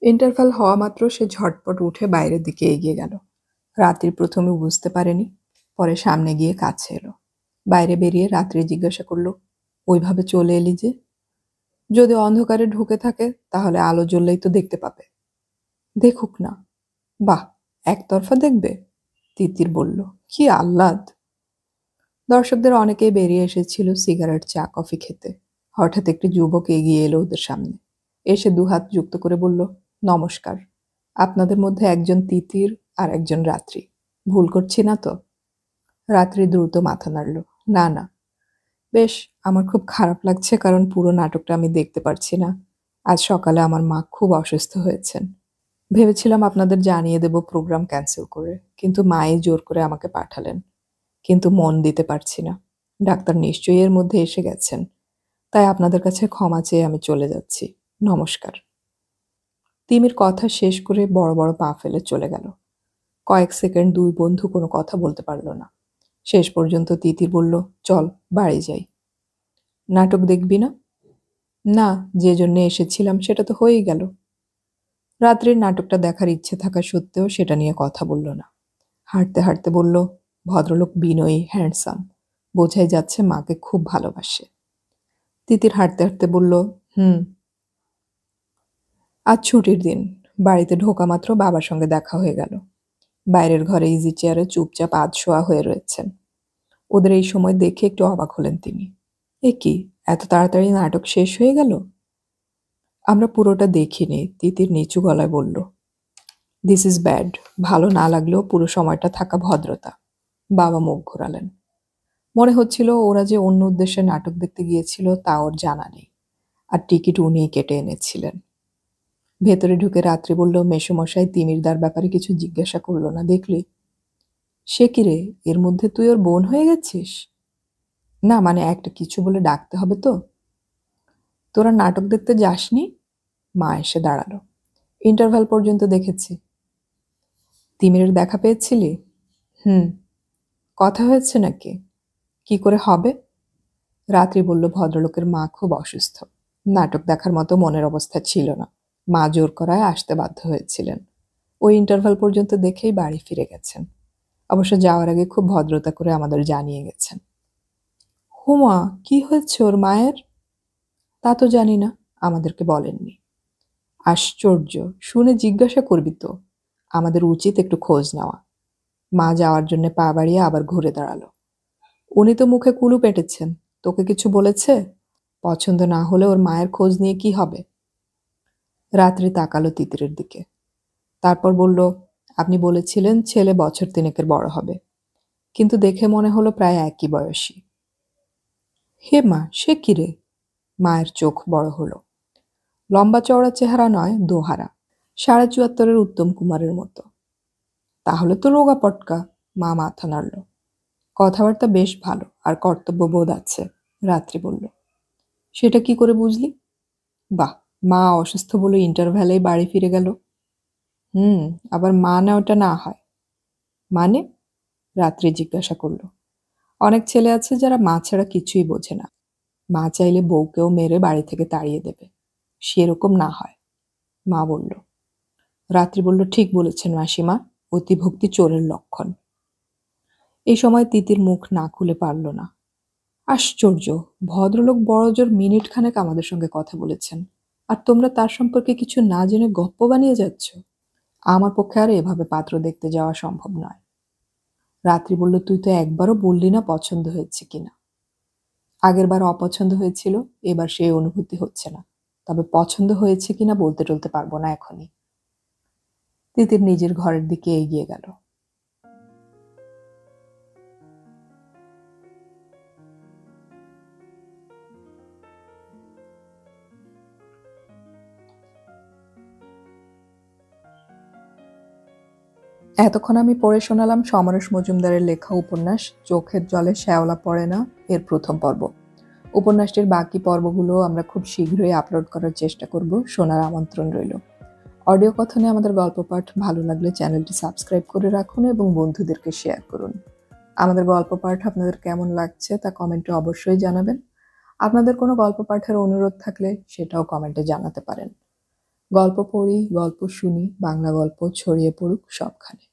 ইন্টারভাল হওয়া মাত্র সে ঝটপট উঠে বাইরের দিকে এগিয়ে গেল। রাত্রি প্রথমে বুঝতে পারেনি, পরে সামনে গিয়ে কাছে এলো। বাইরে বেরিয়ে রাত্রি জিজ্ঞাসা করলো, ওইভাবে চলে এলি যে? যদি অন্ধকারে ঢুকে থাকে তাহলে আলো জ্বললেই তো দেখতে পাবে। দেখুক না। বাহ, একতরফা দেখবে? তিতির বলল, কি আহ্লাদ। দর্শকদের অনেকেই বেরিয়ে এসেছিল সিগারেট, চা, কফি খেতে। হঠাৎ একটি যুবক এগিয়ে এলো ওদের সামনে। এসে দুহাত যুক্ত করে বলল, নমস্কার। আপনাদের মধ্যে একজন তিতির আর একজন রাত্রি। ভুল করছি না তো? রাত্রি দ্রুত মাথা নাড়ল। না, না। বেশ, আমার খুব খারাপ লাগছে কারণ পুরো নাটকটা আমি দেখতে পারছি না। আজ সকালে আমার মা খুব অসুস্থ হয়েছেন। ভেবেছিলাম আপনাদের জানিয়ে দেব প্রোগ্রাম ক্যান্সেল করে। কিন্তু মা-ই জোর করে আমাকে পাঠালেন। কিন্তু মন দিতে পারছি না। ডাক্তার নিশ্চয়ই এর মধ্যে এসে গেছেন। তাই আপনাদের কাছে ক্ষমা চেয়ে আমি চলে যাচ্ছি। নমস্কার। তিমির কথা শেষ করে বড় বড় পা ফেলে চলে গেল। কয়েক সেকেন্ড দুই বন্ধু কোনো কথা বলতে পারল না। শেষ পর্যন্ত তিতির বলল, চল বাড়ি যাই। নাটক দেখবি না? না, যে জন্যে এসেছিলাম সেটা তো হয়েই গেল। রাত্রির নাটকটা দেখার ইচ্ছে থাকা সত্ত্বেও সেটা নিয়ে কথা বলল না। হাঁটতে হাঁটতে বলল, ভদ্রলোক বিনয়ী, হ্যান্ডসাম। বোঝাই যাচ্ছে মাকে খুব ভালোবাসে। তিতির হাঁটতে হাঁটতে বলল, হুম। আজ ছুটির দিন। বাড়িতে ঢোকা মাত্র বাবার সঙ্গে দেখা হয়ে গেল। বাইরের ঘরে ইজি চেয়ারে চুপচাপ আধশোয়া হয়ে রয়েছেন। ওদের এই সময় দেখে একটু অবাক হলেন তিনি। এ কি, এত তাড়াতাড়ি নাটক শেষ হয়ে গেল? আমরা পুরোটা দেখিনি, তিতির নিচু গলায় বলল। This is bad. ভালো না লাগলেও পুরো সময়টা থাকা ভদ্রতা। বাবা মুখ ঘোরালেন। মনে হচ্ছিল ওরা যে অন্য উদ্দেশ্যে নাটক দেখতে গিয়েছিল তা ওর জানা নেই, আর টিকিট উনিই কেটে এনেছিলেন। ভেতরে ঢুকে রাত্রি বলল, মেসোমশাই তিমিরদার ব্যাপারে কিছু জিজ্ঞাসা করলো না, দেখলি? সে কি রে, এর মধ্যে তুই ওর বোন হয়ে গেছিস? না, মানে একটা কিছু বলে ডাকতে হবে তো। তোরা নাটক দেখতে যাসনি? মা এসে দাঁড়ালো। ইন্টারভ্যাল পর্যন্ত দেখেছি। তিমিরের দেখা পেয়েছিলি? হুম। কথা হয়েছে নাকি? কি করে হবে? রাত্রি বলল, ভদ্রলোকের মা খুব অসুস্থ। নাটক দেখার মতো মনের অবস্থা ছিল না। মা জোর করায় আসতে বাধ্য হয়েছিলেন। ওই ইন্টারভ্যাল পর্যন্ত দেখেই বাড়ি ফিরে গেছেন। অবশ্য যাওয়ার আগে খুব ভদ্রতা করে আমাদের জানিয়ে গেছেন। হুমা, কি হয়েছে ওর মায়ের? তা তো জানি না, আমাদেরকে বলেননি। আশ্চর্য, শুনে জিজ্ঞাসা করবি তো। আমাদের উচিত একটু খোঁজ নেওয়া। মা যাওয়ার জন্য পা বাড়িয়ে আবার ঘুরে দাঁড়ালো। উনি তো মুখে কুলু পেটেছেন, তোকে কিছু বলেছে? পছন্দ না হলে ওর মায়ের খোঁজ নিয়ে কি হবে? রাত্রি তাকালো তিতিরের দিকে। তারপর বলল, আপনি বলেছিলেন ছেলে বছর তিনেকের বড় হবে, কিন্তু দেখে মনে হলো প্রায় একই বয়সী। হে মা, সে কি রে? মায়ের চোখ বড় হলো। লম্বা চওড়া চেহারা নয়, দোহারা। 74 উত্তম কুমারের মতো। তাহলে তো রোগা পটকা। মা মাথা নাড়ল। কথাবার্তা বেশ ভালো আর কর্তব্যবোধ আছে, রাত্রি বলল। সেটা কি করে বুঝলি? বাহ, মা অসুস্থ বলে ইন্টারভ্যালেই বাড়ি ফিরে গেল। হুম, আবার মা না ওটা না হয়। মানে? রাত্রি জিজ্ঞাসা করল। অনেক ছেলে আছে যারা মা ছাড়া কিছুই বোঝে না। মা চাইলে বউকেও মেরে বাড়ি থেকে তাড়িয়ে দেবে। সেরকম না হয়, মা বলল। রাত্রি বলল, ঠিক বলেছেন মাসিমা, অতিভক্তি চোরের লক্ষণ। এই সময় তিতির মুখ না খুলে পারল না। আশ্চর্য, ভদ্রলোক বড়জোর মিনিট খানেক আমাদের সঙ্গে কথা বলেছেন, আর তোমরা তার সম্পর্কে কিছু না জেনে গপ্প বানিয়ে যাচ্ছ। আমার পক্ষে আর এভাবে পাত্র দেখতে যাওয়া সম্ভব নয়। রাত্রি বলল, তুই তো একবারও বললি না পছন্দ হয়েছে কিনা। আগেরবার অপছন্দ হয়েছিল, এবার সেই অনুভূতি হচ্ছে না। তবে পছন্দ হয়েছে কিনা বলতে টলতে পারবো না এখনই। তিতির নিজের ঘরের দিকে এগিয়ে গেল। এতক্ষণ আমি পড়ে শোনালাম সমরেশ মজুমদারের লেখা উপন্যাস চোখের জলে শ্যাওলা পড়ে না এর প্রথম পর্ব। উপন্যাসটির বাকি পর্বগুলো আমরা খুব শীঘ্রই আপলোড করার চেষ্টা করব, শোনার আমন্ত্রণ রইল। অডিও কথনে আমাদের গল্প পাঠ ভালো লাগলে চ্যানেলটি সাবস্ক্রাইব করে রাখুন এবং বন্ধুদেরকে শেয়ার করুন। আমাদের গল্প পাঠ আপনাদের কেমন লাগছে তা কমেন্টে অবশ্যই জানাবেন। আপনাদের কোনো গল্প পাঠের অনুরোধ থাকলে সেটাও কমেন্টে জানাতে পারেন। গল্প পড়ি, গল্প শুনি, বাংলা গল্প ছড়িয়ে পড়ুক সবখানে।